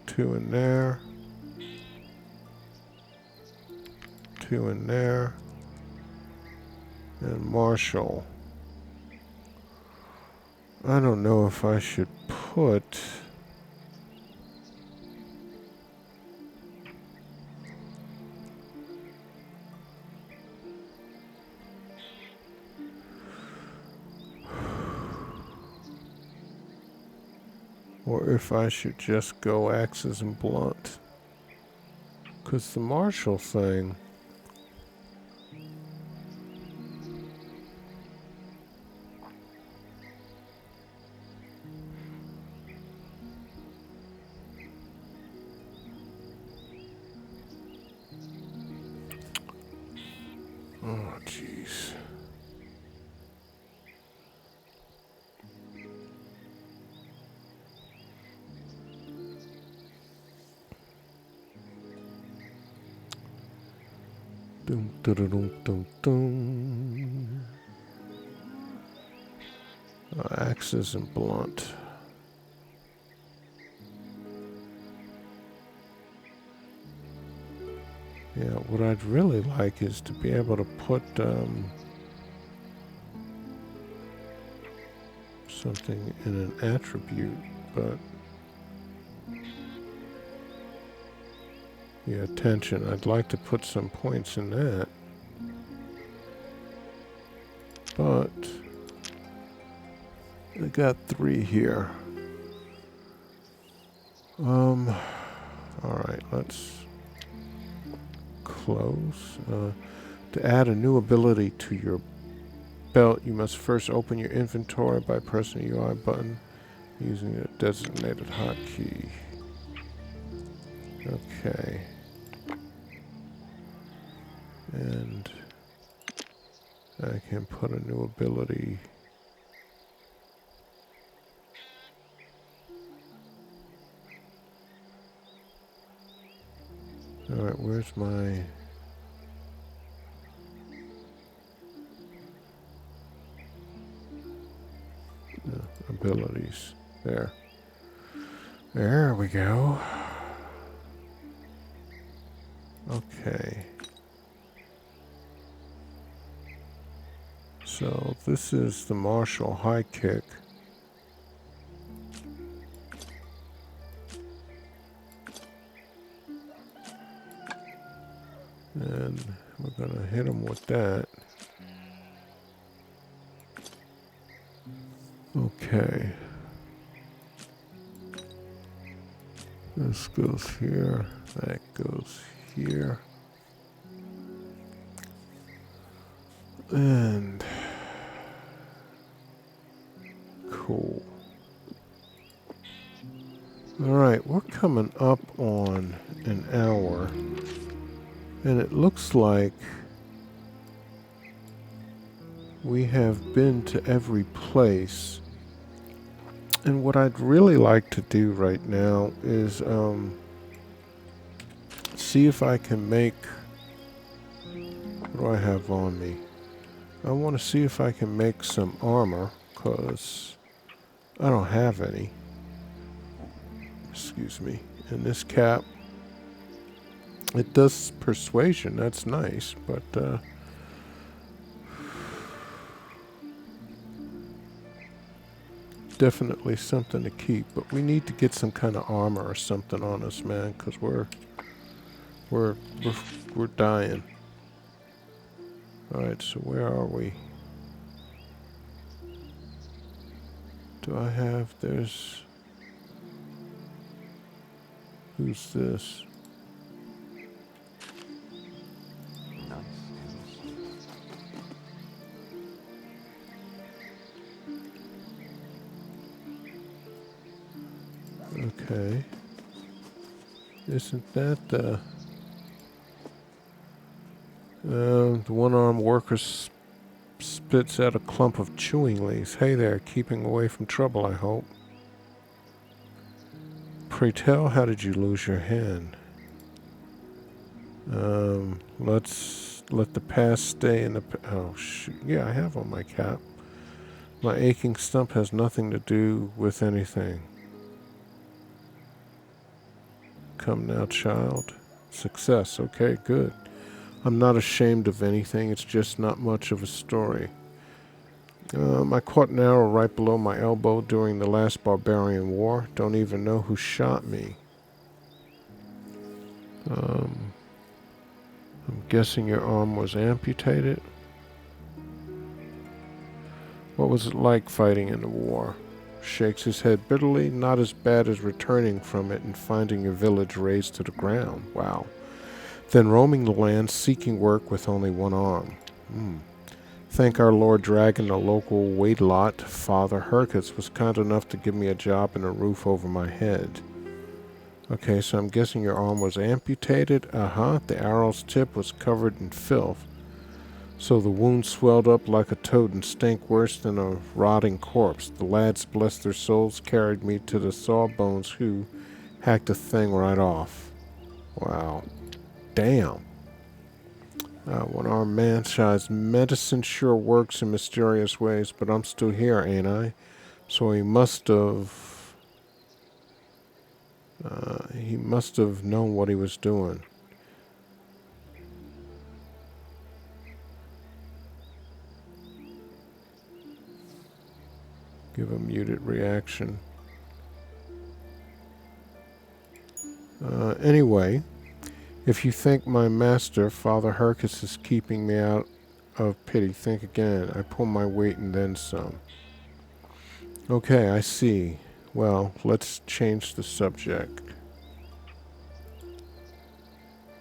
2 in there. 2 in there. And martial. I don't know if I should put... or if I should just go axes and blunt. Because the martial thing... Oh, jeez. Dum dum dum dum dum. Axes and blunt. Yeah, what I'd really like is to be able to put something in an attribute, but yeah, attention. I'd like to put some points in that. but I got 3 here. Alright, let's close. To add a new ability to your belt, you must first open your inventory by pressing the UI button using a designated hotkey. Okay. And I can put a new ability. Alright, where's my... abilities? There. There we go. Okay. So this is the martial high kick. And we're gonna hit him with that. Okay. This goes here. That goes here. And cool. Alright, we're coming up on an hour. And it looks like we have been to every place. And what I'd really like to do right now is see if I can make... What do I have on me? I want to see if I can make some armor, because I don't have any. Excuse me. And this cap, it does persuasion, that's nice, but definitely something to keep. But we need to get some kind of armor or something on us, man, because we're dying. Alright, so where are we? Do I have... There's... Who's this? Okay. Isn't that the one-armed worker spits out a clump of chewing leaves. Hey there, keeping away from trouble, I hope. Pray tell, how did you lose your hand? Let's let the past stay in the... Oh, shoot. Yeah, I have on my cap. My aching stump has nothing to do with anything. Come now, child. Success. Okay, good. I'm not ashamed of anything. It's just not much of a story. I caught an arrow right below my elbow during the last barbarian war. Don't even know who shot me. I'm guessing your arm was amputated. What was it like fighting in the war? Shakes his head bitterly. Not as bad as returning from it and finding your village razed to the ground. Wow. Then roaming the land, seeking work with only one arm. Thank our Lord Dragon, the local waitlot, Father Herkitz, was kind enough to give me a job and a roof over my head. Okay, so I'm guessing your arm was amputated? Uh-huh. The arrow's tip was covered in filth. So the wound swelled up like a toad and stank worse than a rotting corpse. The lads, bless their souls, carried me to the sawbones who hacked the thing right off. Wow. Damn. One-armed man-sized medicine sure works in mysterious ways, but I'm still here, ain't I? So he must have known what he was doing. Give a muted reaction. Anyway, if you think my master, Father Herkis, is keeping me out of pity. Think again. I pull my weight and then some. Okay, I see. Well, let's change the subject.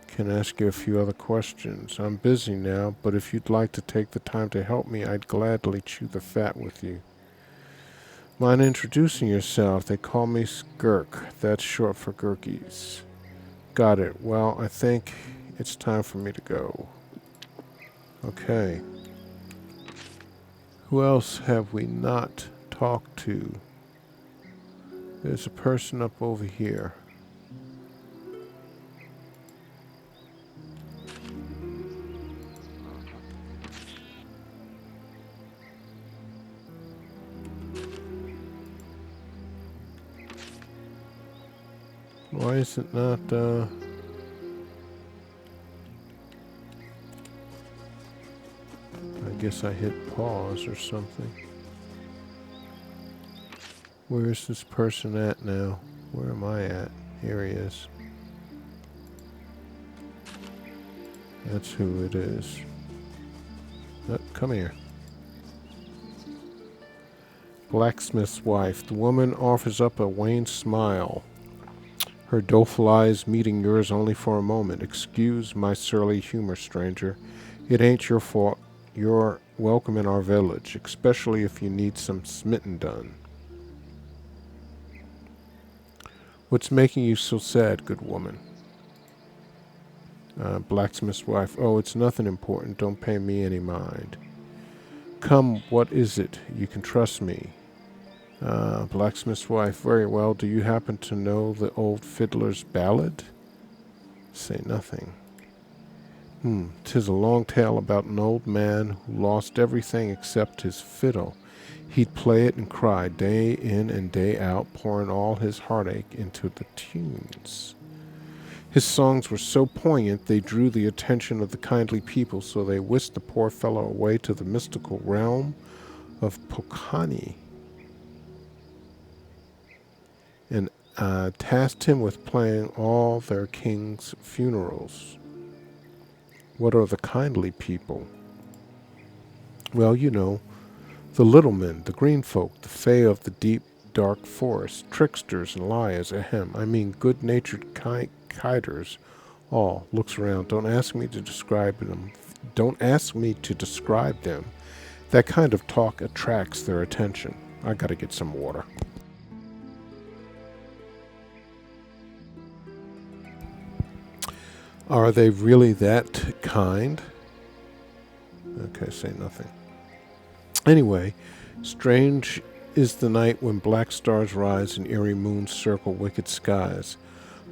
Can ask you a few other questions. I'm busy now, but if you'd like to take the time to help me, I'd gladly chew the fat with you. Mind introducing yourself? They call me Skirk. That's short for Gurkies. Got it. Well, I think it's time for me to go. Okay. Who else have we not talked to? There's a person up over here. Why is it not, I guess I hit pause or something. Where is this person at now? Where am I at? Here he is. That's who it is. Come here. Blacksmith's wife. The woman offers up a wan smile. Her doleful eyes meeting yours only for a moment. Excuse my surly humor, stranger. It ain't your fault. You're welcome in our village, especially if you need some smitten done. What's making you so sad, good woman? Blacksmith's wife. Oh, it's nothing important. Don't pay me any mind. Come, what is it? You can trust me. Blacksmith's wife. Very well. Do you happen to know the old fiddler's ballad? Say nothing. 'Tis a long tale about an old man who lost everything except his fiddle. He'd play it and cry day in and day out, pouring all his heartache into the tunes. His songs were so poignant they drew the attention of the kindly people, so they whisked the poor fellow away to the mystical realm of Pokani and tasked him with playing all their king's funerals. What are the kindly people? Well, you know, the little men, the green folk, the fae of the deep, dark forest, tricksters and liars, I mean good-natured kiders, all. Looks around. Don't ask me to describe them. Don't ask me to describe them. That kind of talk attracts their attention. I gotta get some water. Are they really that kind? Okay, say nothing. Anyway, strange is the night when black stars rise and eerie moons circle wicked skies.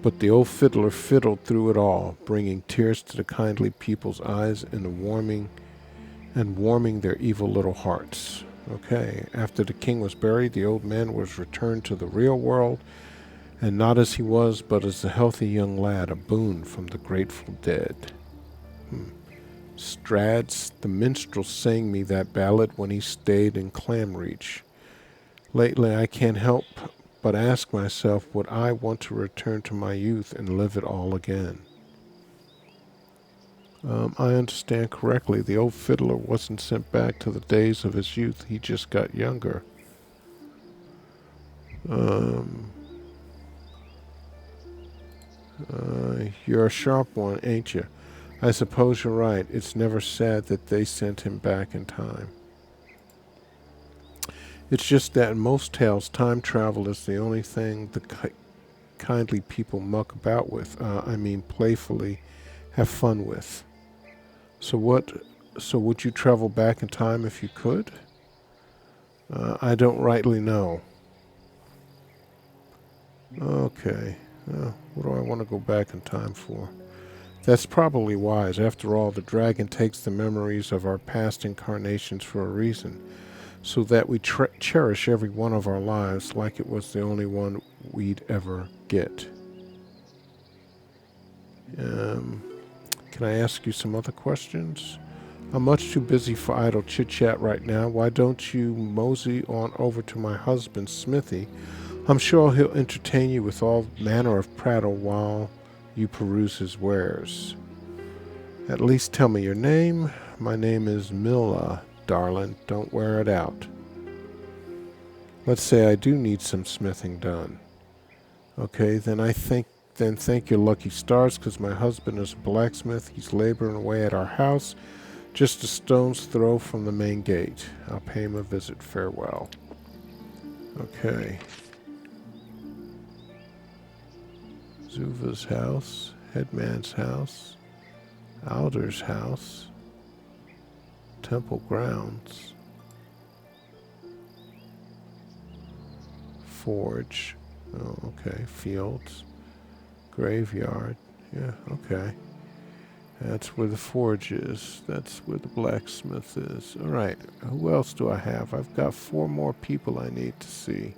But the old fiddler fiddled through it all, bringing tears to the kindly people's eyes and warming their evil little hearts. Okay, after the king was buried, the old man was returned to the real world, and not as he was, but as a healthy young lad, a boon from the grateful dead. Strads, the minstrel, sang me that ballad when he stayed in Clamreach. Lately I can't help but ask myself, would I want to return to my youth and live it all again? I understand correctly. The old fiddler wasn't sent back to the days of his youth. He just got younger. You're a sharp one, ain't you? I suppose you're right. It's never said that they sent him back in time. It's just that in most tales, time travel is the only thing the kindly people muck about with. Playfully have fun with. So would you travel back in time if you could? I don't rightly know. Okay. What do I want to go back in time for? That's probably wise. After all, the dragon takes the memories of our past incarnations for a reason, so that we cherish every one of our lives like it was the only one we'd ever get. Can I ask you some other questions? I'm much too busy for idle chit-chat right now. Why don't you mosey on over to my husband's smithy? I'm sure he'll entertain you with all manner of prattle while you peruse his wares. At least tell me your name. My name is Milla, darling. Don't wear it out. Let's say I do need some smithing done. Okay, then thank your lucky stars, because my husband is a blacksmith. He's laboring away at our house, just a stone's throw from the main gate. I'll pay him a visit. Farewell. Okay. Zuva's house, Headman's house, Alder's house, Temple grounds, Forge. Oh, okay. Fields, graveyard. Yeah, okay. That's where the forge is. That's where the blacksmith is. All right. Who else do I have? I've got 4 more people I need to see.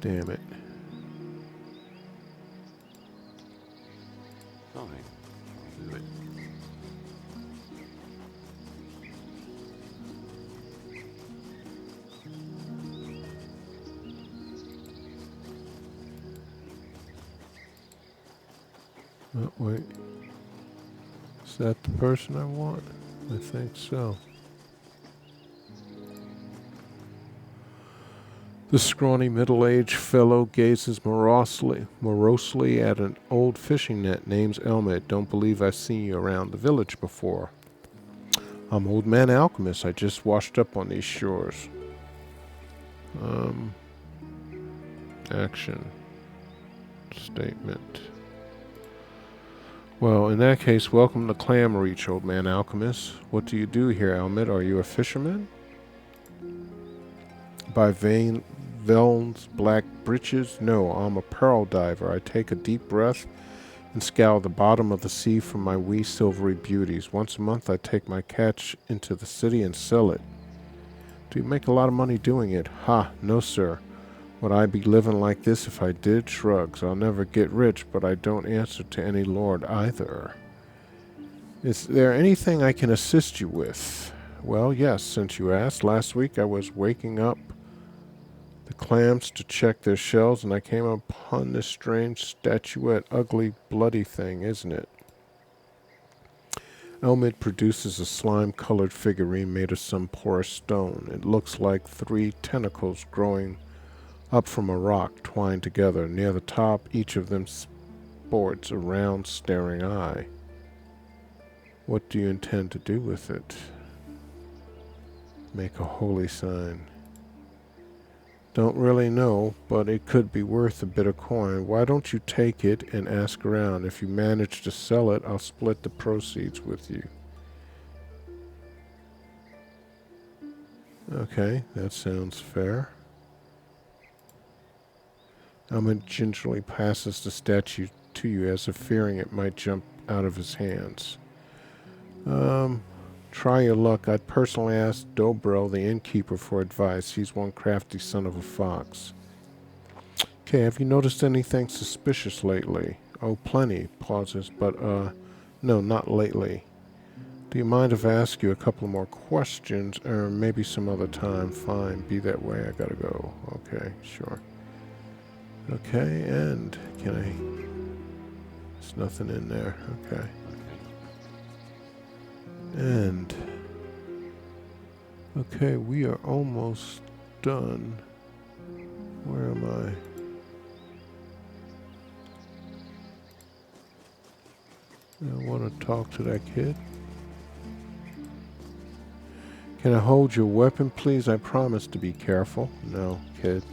Damn it. Fine. I'll do it. Oh, wait. Is that the person I want? I think so. The scrawny middle-aged fellow gazes morosely at an old fishing net. Name's Elmet. Don't believe I've seen you around the village before. I'm Old Man Alchemist. I just washed up on these shores. Action. Statement. Well, in that case, welcome to Clamreach, Old Man Alchemist. What do you do here, Elmet? Are you a fisherman? By Veln's black breeches? No, I'm a pearl diver. I take a deep breath and scour the bottom of the sea for my wee silvery beauties. Once a month I take my catch into the city and sell it. Do you make a lot of money doing it? Ha, no sir. Would I be living like this if I did? Shrugs. I'll never get rich, but I don't answer to any lord either. Is there anything I can assist you with? Well, yes, since you asked. Last week I was waking up the clams to check their shells, and I came upon this strange statuette. Ugly, bloody thing, isn't it? Elmid produces a slime-colored figurine made of some porous stone. It looks like 3 tentacles growing up from a rock, twined together. Near the top, each of them sports a round, staring eye. What do you intend to do with it? Make a holy sign. Don't really know, but it could be worth a bit of coin. Why don't you take it and ask around? If you manage to sell it, I'll split the proceeds with you. Okay, that sounds fair. Elman gingerly passes the statue to you as if fearing it might jump out of his hands. Try your luck. I'd personally ask Dobro, the innkeeper, for advice. He's one crafty son of a fox. Okay, have you noticed anything suspicious lately? Oh, plenty. Pauses, but, no, not lately. Do you mind if I ask you a couple more questions, or maybe some other time? Fine, be that way. I gotta go. Okay, sure. Okay, and can I... There's nothing in there. Okay. And... Okay, we are almost done. Where am I? I want to talk to that kid. Can I hold your weapon, please? I promise to be careful. No, kid.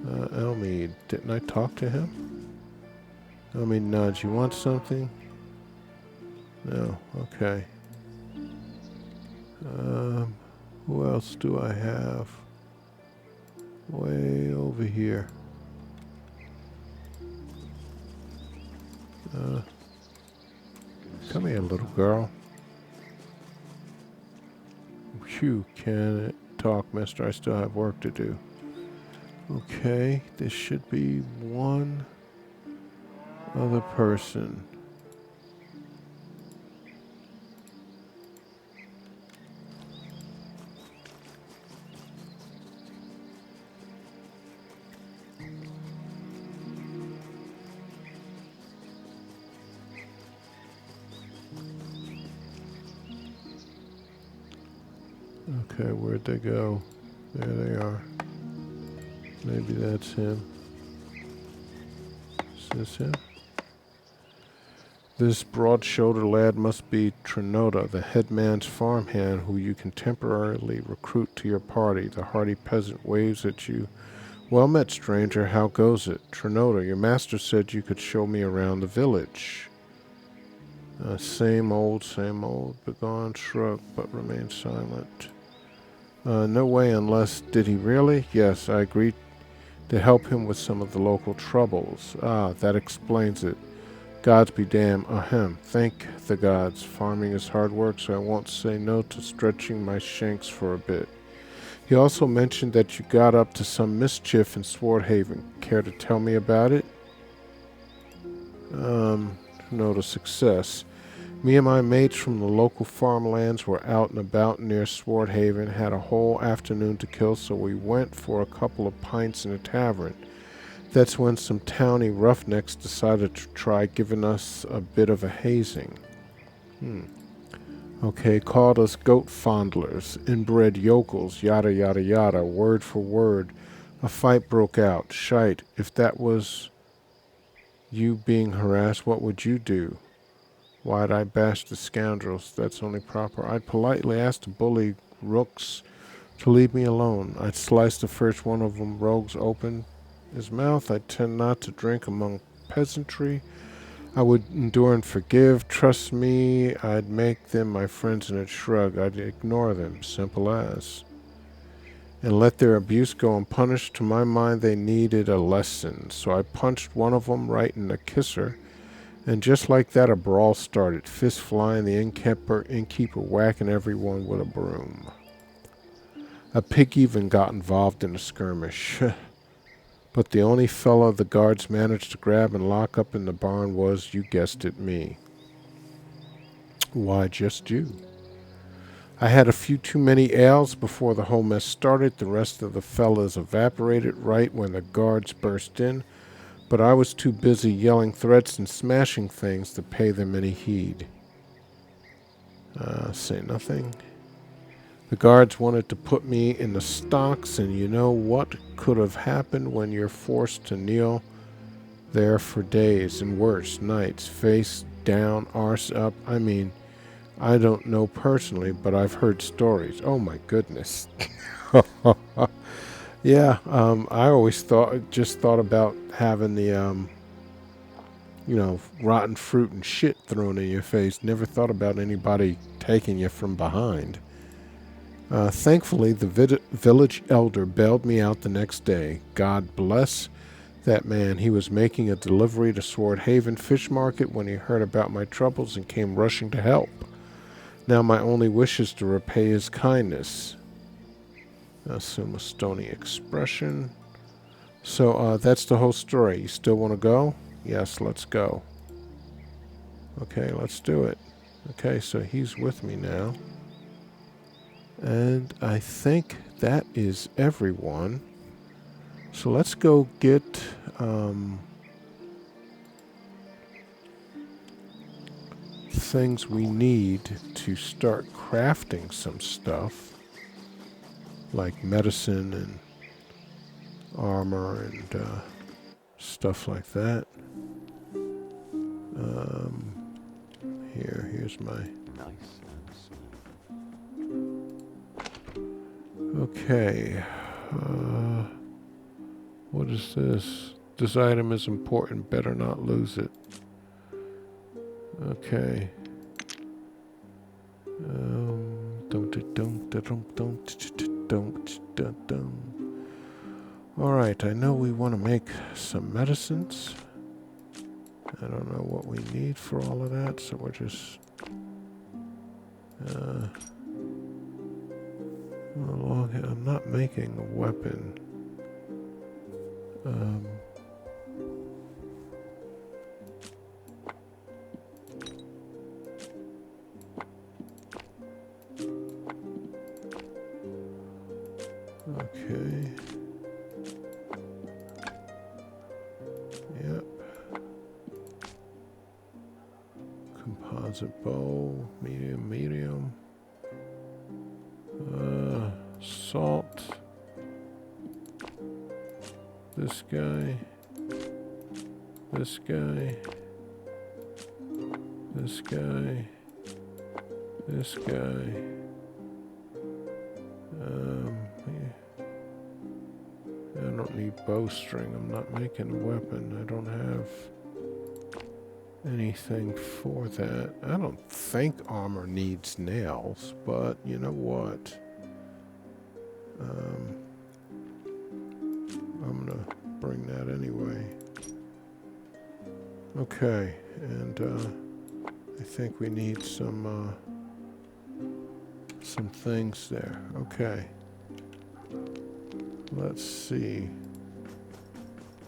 Elmi, didn't I talk to him? Elmi nudge. You want something? No, okay. Who else do I have? Way over here. Come here, little girl. Phew, can it talk, mister? I still have work to do. Okay, this should be one other person. Okay, where'd they go? There they are. Maybe that's him. Is this him? This broad-shouldered lad must be Trinota, the headman's farmhand who you can temporarily recruit to your party. The hardy peasant waves at you. Well met, stranger. How goes it? Trinota, your master said you could show me around the village. Same old, begone shrug, but remain silent. No way unless... Did he really? Yes, I agreed to help him with some of the local troubles. Ah, that explains it. Gods be damned. Ahem. Thank the gods. Farming is hard work, so I won't say no to stretching my shanks for a bit. He also mentioned that you got up to some mischief in Swordhaven. Care to tell me about it? No to success. Me and my mates from the local farmlands were out and about near Swordhaven, had a whole afternoon to kill, so we went for a couple of pints in a tavern. That's when some towny roughnecks decided to try giving us a bit of a hazing. Okay, called us goat fondlers, inbred yokels, yada yada yada, word for word. A fight broke out. Shite, if that was you being harassed, what would you do? Why'd I bash the scoundrels? That's only proper. I'd politely ask the bully rooks to leave me alone. I'd slice the first one of them rogues open his mouth. I tend not to drink among peasantry. I would endure and forgive. Trust me, I'd make them my friends in a shrug. I'd ignore them. Simple as. And let their abuse go unpunished. To my mind, they needed a lesson. So I punched one of them right in the kisser. And just like that, a brawl started. Fists flying, the innkeeper whacking everyone with a broom. A pig even got involved in a skirmish. But the only fellow the guards managed to grab and lock up in the barn was, you guessed it, me. Why, just you. I had a few too many ales before the whole mess started. The rest of the fellas evaporated right when the guards burst in. But I was too busy yelling threats and smashing things to pay them any heed. Say nothing. The guards wanted to put me in the stocks, and you know what could have happened when you're forced to kneel there for days and worse, nights, face down, arse up. I mean, I don't know personally, but I've heard stories. Oh my goodness. Yeah, I always thought about having the, rotten fruit and shit thrown in your face. Never thought about anybody taking you from behind. Thankfully, the village elder bailed me out the next day. God bless that man. He was making a delivery to Swordhaven Fish Market when he heard about my troubles and came rushing to help. Now my only wish is to repay his kindness. Assume a stony expression. So that's the whole story. You still want to go? Yes, let's go. Okay, let's do it. Okay, so he's with me now. And I think that is everyone. So let's go get things we need to start crafting some stuff. Like medicine and armor and stuff like that. Here's my... Nice and smooth. Okay. What is this? This item is important. Better not lose it. Okay. Alright, I know we want to make some medicines. I don't know what we need for all of that, so we're just... I'm not making a weapon. Okay. Yep. Composite bow, medium. salt. This guy. This guy. This guy. This guy. Yeah. I don't need bowstring. I'm not making a weapon. I don't have anything for that. I don't think armor needs nails, but you know what? I'm gonna bring that anyway. Okay, and I think we need some things there. Okay. Let's see.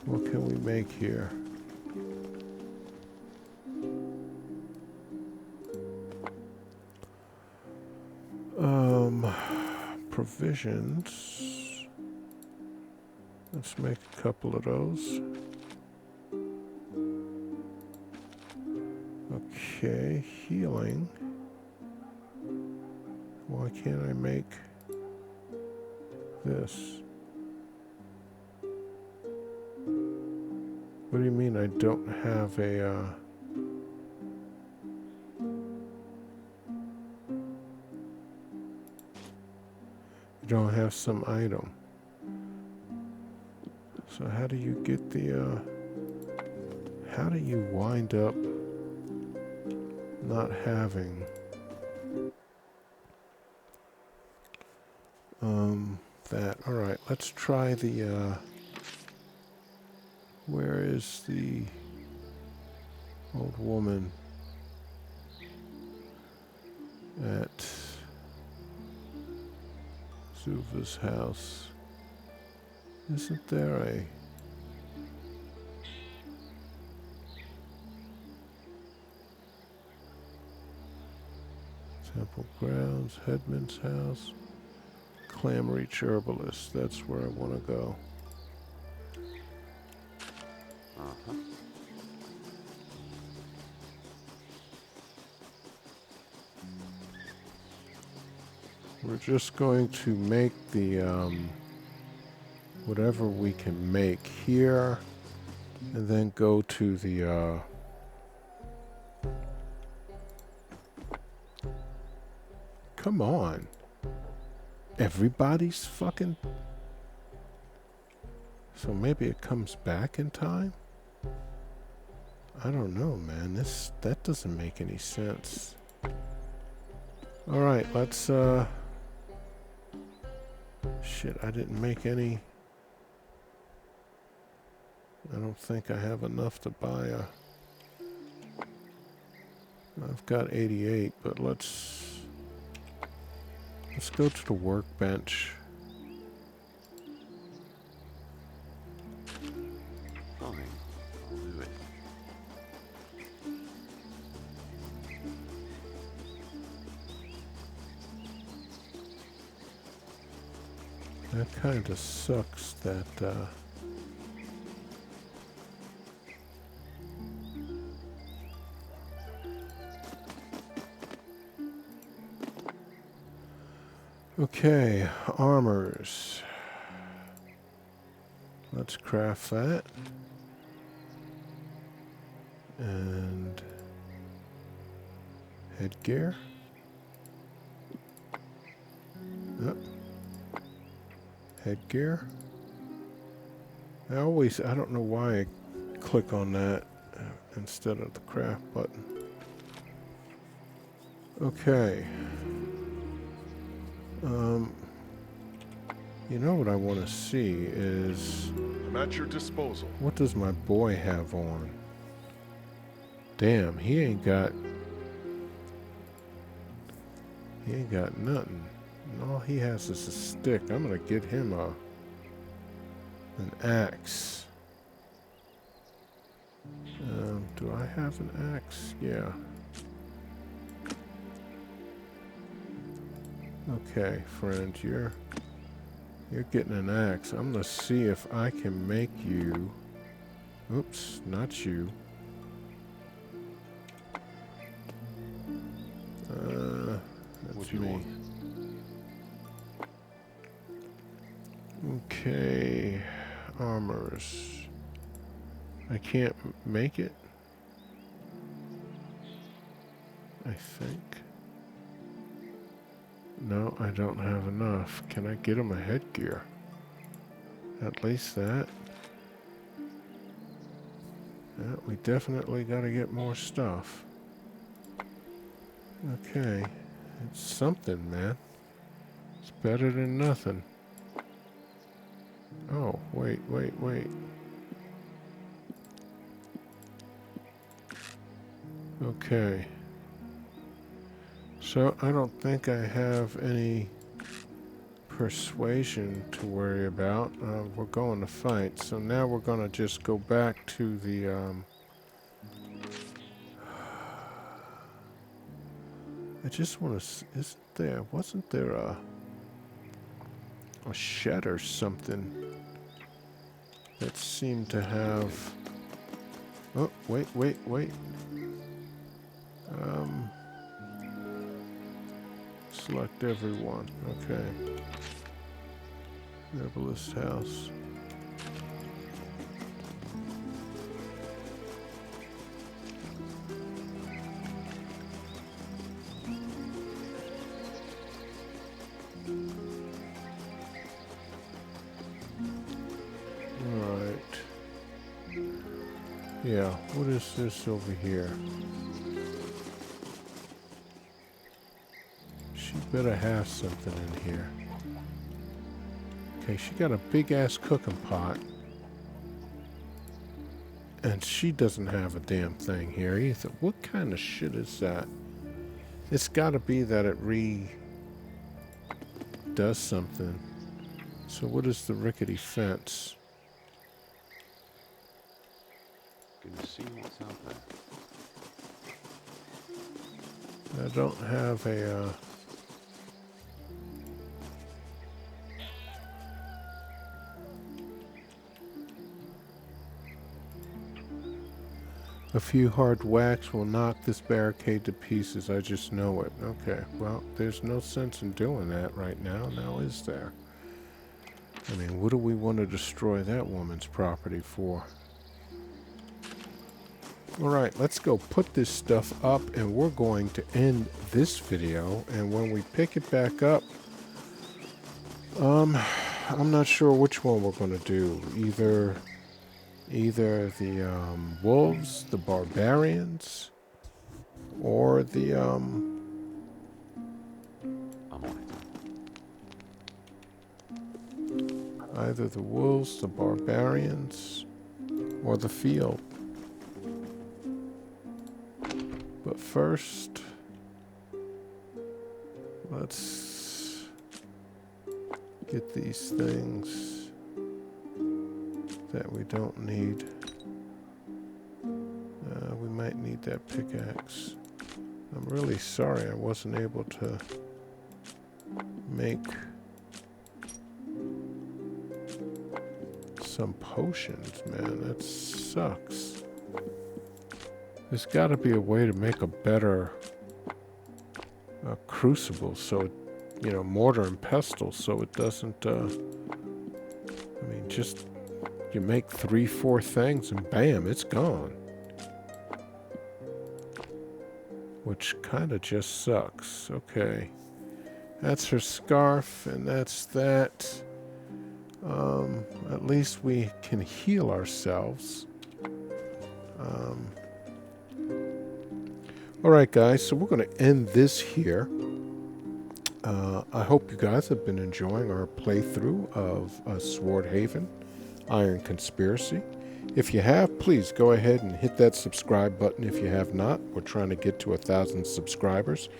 What can we make here? Provisions. Let's make a couple of those. Okay, healing. Why can't I make this? What do you mean I don't have a, you don't have some item? So how do you get the, how do you wind up not having, that? Alright, let's try the, where is the old woman at Zuva's house? Isn't there a temple grounds, headman's house, Clamreach herbalist? That's where I want to go. We're just going to make the, whatever we can make here, and then go to the, come on. Everybody's fucking... So maybe it comes back in time? I don't know, man. That doesn't make any sense. Alright, let's, shit, I didn't make any... I don't think I have enough to buy a... I've got 88, but let's go to the workbench. Fine, I'll do it. That kind of sucks that, okay, armors. Let's craft that. And headgear. Yep. Headgear. I don't know why I click on that instead of the craft button. Okay. You know what I want to see is... I'm at your disposal. What does my boy have on? Damn, he ain't got nothing. And all he has is a stick. I'm gonna get him an axe. Do I have an axe? Yeah. Okay, friend, you're getting an axe. I'm gonna see if I can make you... Oops, not you. That's What do you me. want? stairs. I can't make it. I think. No, I don't have enough. Can I get him a headgear? At least that. Yeah, we definitely got to get more stuff. Okay. It's something, man. It's better than nothing. Oh, wait. Okay. So, I don't think I have any persuasion to worry about. We're going to fight. So now we're going to just go back to the, I just want to, wasn't there a shed or something that seemed to have, oh, wait. Select everyone, okay. Herbalist house. Yeah, what is this over here? She better have something in here. Okay, she got a big-ass cooking pot. And she doesn't have a damn thing here either. What kind of shit is that? It's gotta be that it does something. So what is the rickety fence? Gonna see what's out there. I don't have a few hard whacks will knock this barricade to pieces. I just know it. Okay, well, there's no sense in doing that right now. Now is there? I mean, what do we want to destroy that woman's property for? Alright, let's go put this stuff up, and we're going to end this video. And when we pick it back up, I'm not sure which one we're going to do. Either the wolves, the barbarians, or the I'm on it. either the wolves, the barbarians, or the field. But first, let's get these things that we don't need. We might need that pickaxe. I'm really sorry I wasn't able to make some potions, man. That sucks. There's got to be a way to make a better crucible, so it, mortar and pestle, so it doesn't, I mean, just, you make 3-4 things and bam, it's gone. Which kind of just sucks. Okay. That's her scarf, and that's that. At least we can heal ourselves. Alright guys, so we're going to end this here. I hope you guys have been enjoying our playthrough of Swordhaven, Iron Conspiracy. If you have, please go ahead and hit that subscribe button if you have not. We're trying to get to 1,000 subscribers.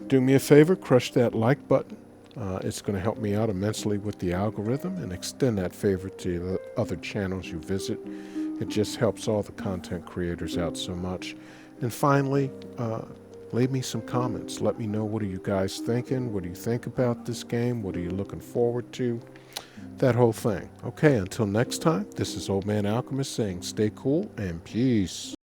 Do me a favor, crush that like button. It's going to help me out immensely with the algorithm, and extend that favor to the other channels you visit. It just helps all the content creators out so much. And finally, leave me some comments. Let me know, what are you guys thinking? What do you think about this game? What are you looking forward to? That whole thing. Okay, until next time, this is Old Man Alchemist saying stay cool and peace.